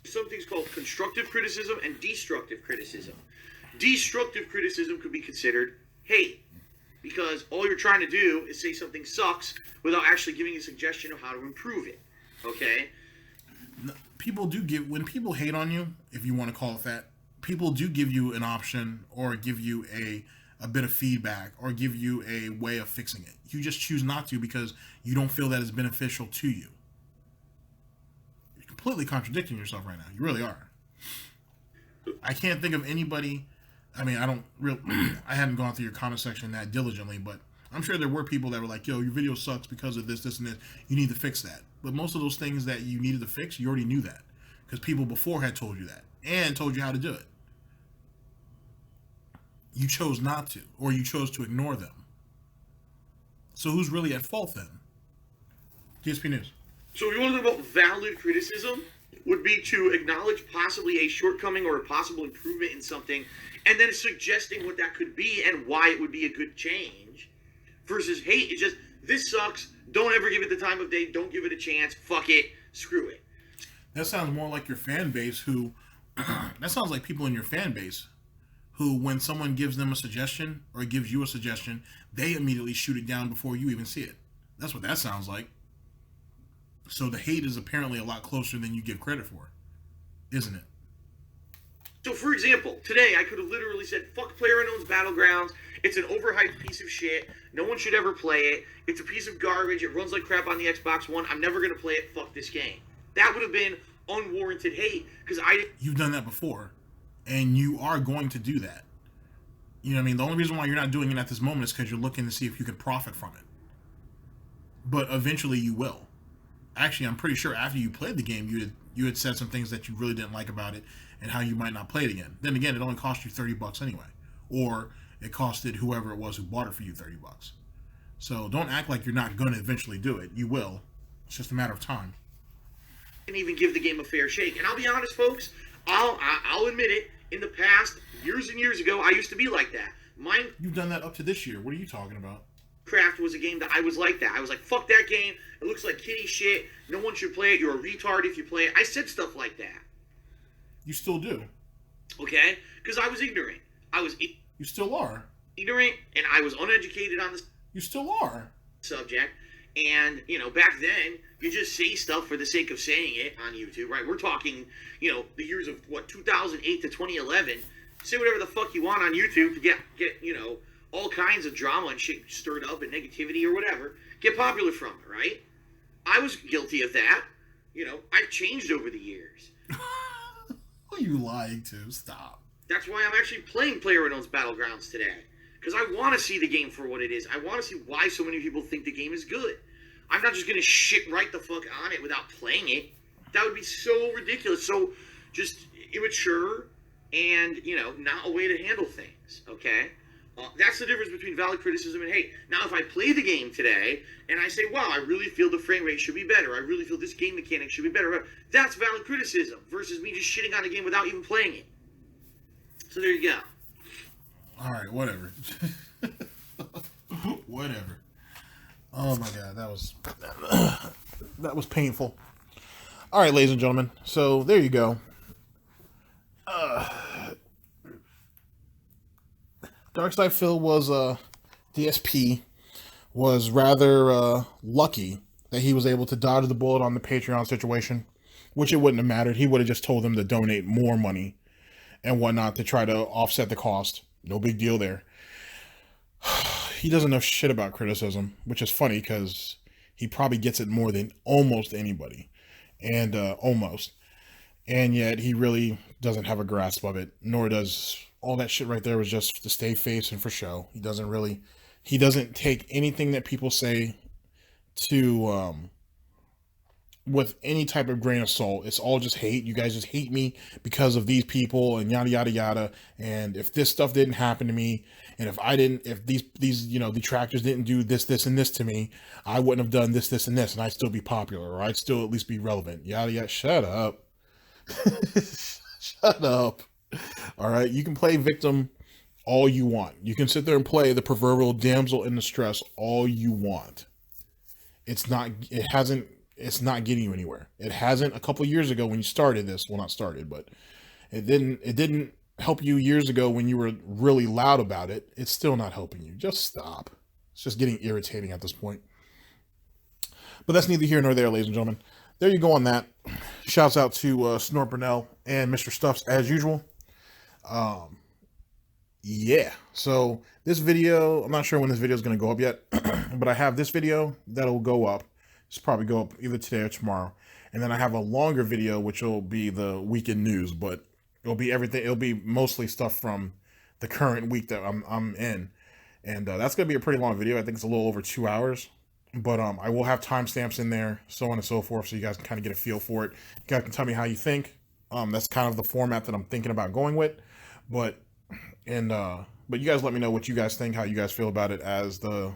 Speaker 5: Something's called constructive criticism and destructive criticism. Destructive criticism could be considered hate, because all you're trying to do is say something sucks without actually giving a suggestion of how to improve it. Okay?
Speaker 2: People do give, when people hate on you, if you want to call it that, people do give you an option or give you a bit of feedback or give you a way of fixing it. You just choose not to because you don't feel that it's beneficial to you. You're completely contradicting yourself right now. You really are. I can't think of anybody. I mean, I haven't gone through your comment section that diligently, but I'm sure there were people that were like, yo, your video sucks because of this, this, and this. You need to fix that. But most of those things that you needed to fix, you already knew that. Because people before had told you that. And told you how to do it. You chose not to. Or you chose to ignore them. So who's really at fault then? DSP News.
Speaker 5: So if you want to talk about valid criticism, would be to acknowledge possibly a shortcoming or a possible improvement in something, and then suggesting what that could be and why it would be a good change, versus hate is just, this sucks, don't ever give it the time of day, don't give it a chance, fuck it, screw it.
Speaker 2: That sounds more like your fan base who, that sounds like people in your fan base who, when someone gives them a suggestion or gives you a suggestion, they immediately shoot it down before you even see it. That's what that sounds like. So the hate is apparently a lot closer than you give credit for, isn't it?
Speaker 5: So, for example, today I could have literally said, fuck PlayerUnknown's Battlegrounds, it's an overhyped piece of shit, no one should ever play it, it's a piece of garbage, it runs like crap on the Xbox One, I'm never going to play it, fuck this game. That would have been unwarranted hate, because
Speaker 2: You've done that before, and you are going to do that. You know what I mean? The only reason why you're not doing it at this moment is because you're looking to see if you can profit from it. But eventually you will. Actually, I'm pretty sure after you played the game, you had said some things that you really didn't like about it and how you might not play it again. Then again, it only cost you $30 anyway. Or it costed whoever it was who bought it for you $30. So don't act like you're not going to eventually do it. You will. It's just a matter of time.
Speaker 5: didn't even give the game a fair shake. And I'll be honest, folks, I'll admit it, in the past, years and years ago, I used to be like that.
Speaker 2: You've done that up to this year. What are you talking about?
Speaker 5: Minecraft was a game that I was like that. I was like, fuck that game. It looks like kiddie shit. No one should play it. You're a retard if you play it. I said stuff like that.
Speaker 2: You still do.
Speaker 5: Okay? Because I was ignorant.
Speaker 2: You still are.
Speaker 5: Ignorant, and I was uneducated on this
Speaker 2: You still are.
Speaker 5: subject. And, back then, you just say stuff for the sake of saying it on YouTube, right? We're talking, the years of, 2008 to 2011. Say whatever the fuck you want on YouTube to get all kinds of drama and shit stirred up and negativity or whatever. Get popular from it, right? I was guilty of that. I've changed over the years.
Speaker 2: Who are you lying to? Stop.
Speaker 5: That's why I'm actually playing PlayerUnknown's Battlegrounds today. Because I want to see the game for what it is. I want to see why so many people think the game is good. I'm not just going to shit right the fuck on it without playing it. That would be so ridiculous. So, just immature and, not a way to handle things, okay? That's the difference between valid criticism and hate. Now, if I play the game today and I say, wow, I really feel the frame rate should be better. I really feel this game mechanic should be better. That's valid criticism versus me just shitting on a game without even playing it. So there you go.
Speaker 2: All right, whatever. Whatever. Oh my god, that was painful. All right, ladies and gentlemen. So there you go. Darkside Phil was DSP was rather lucky that he was able to dodge the bullet on the Patreon situation, which it wouldn't have mattered. He would have just told them to donate more money and whatnot to try to offset the cost. No big deal there. He doesn't know shit about criticism, which is funny because he probably gets it more than almost anybody. And and yet he really doesn't have a grasp of it, nor does all that shit right there was just to stay face and for show. He doesn't take anything that people say to with any type of grain of salt. It's all just hate. You guys just hate me because of these people and yada yada yada. And if this stuff didn't happen to me, and if these detractors didn't do this and this to me, I wouldn't have done this and this, and I'd still be popular, or I'd still at least be relevant. Yada yada. Shut up. Shut up. All right, you can play victim all you want. You can sit there and play the proverbial damsel in distress all you want. It's not getting you anywhere. It hasn't a couple years ago when you started this. Well, not started, but it didn't help you years ago when you were really loud about it. It's still not helping you. Just stop. It's just getting irritating at this point. But that's neither here nor there, ladies and gentlemen. There you go on that. Shouts out to Snort, Burnell, and Mr. Stuffs as usual. Yeah. So this video, I'm not sure when this video is going to go up yet, but I have this video that'll go up. It's probably go up either today or tomorrow. And then I have a longer video, which will be the weekend news, but it'll be everything. It'll be mostly stuff from the current week that I'm in. And that's going to be a pretty long video. I think it's a little over 2 hours, but I will have timestamps in there, so on and so forth. So you guys can kind of get a feel for it. You guys can tell me how you think. That's kind of the format that I'm thinking about going with, but you guys let me know what you guys think, how you guys feel about it as the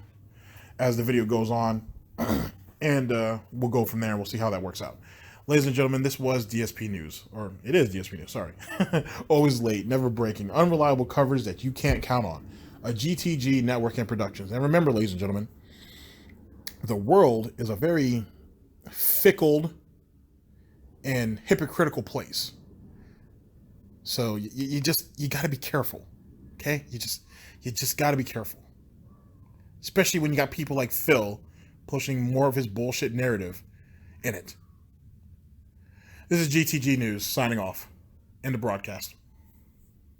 Speaker 2: video goes on. And we'll go from there and we'll see how that works out. Ladies and gentlemen, this was DSP News. Or it is DSP News, sorry. Always late, never breaking, unreliable coverage that you can't count on. A GTG Network and Productions. And remember, ladies and gentlemen, the world is a very fickle and hypocritical place. So you got to be careful. Okay? You just got to be careful. Especially when you got people like Phil pushing more of his bullshit narrative in it. This is GTG News signing off. End of broadcast.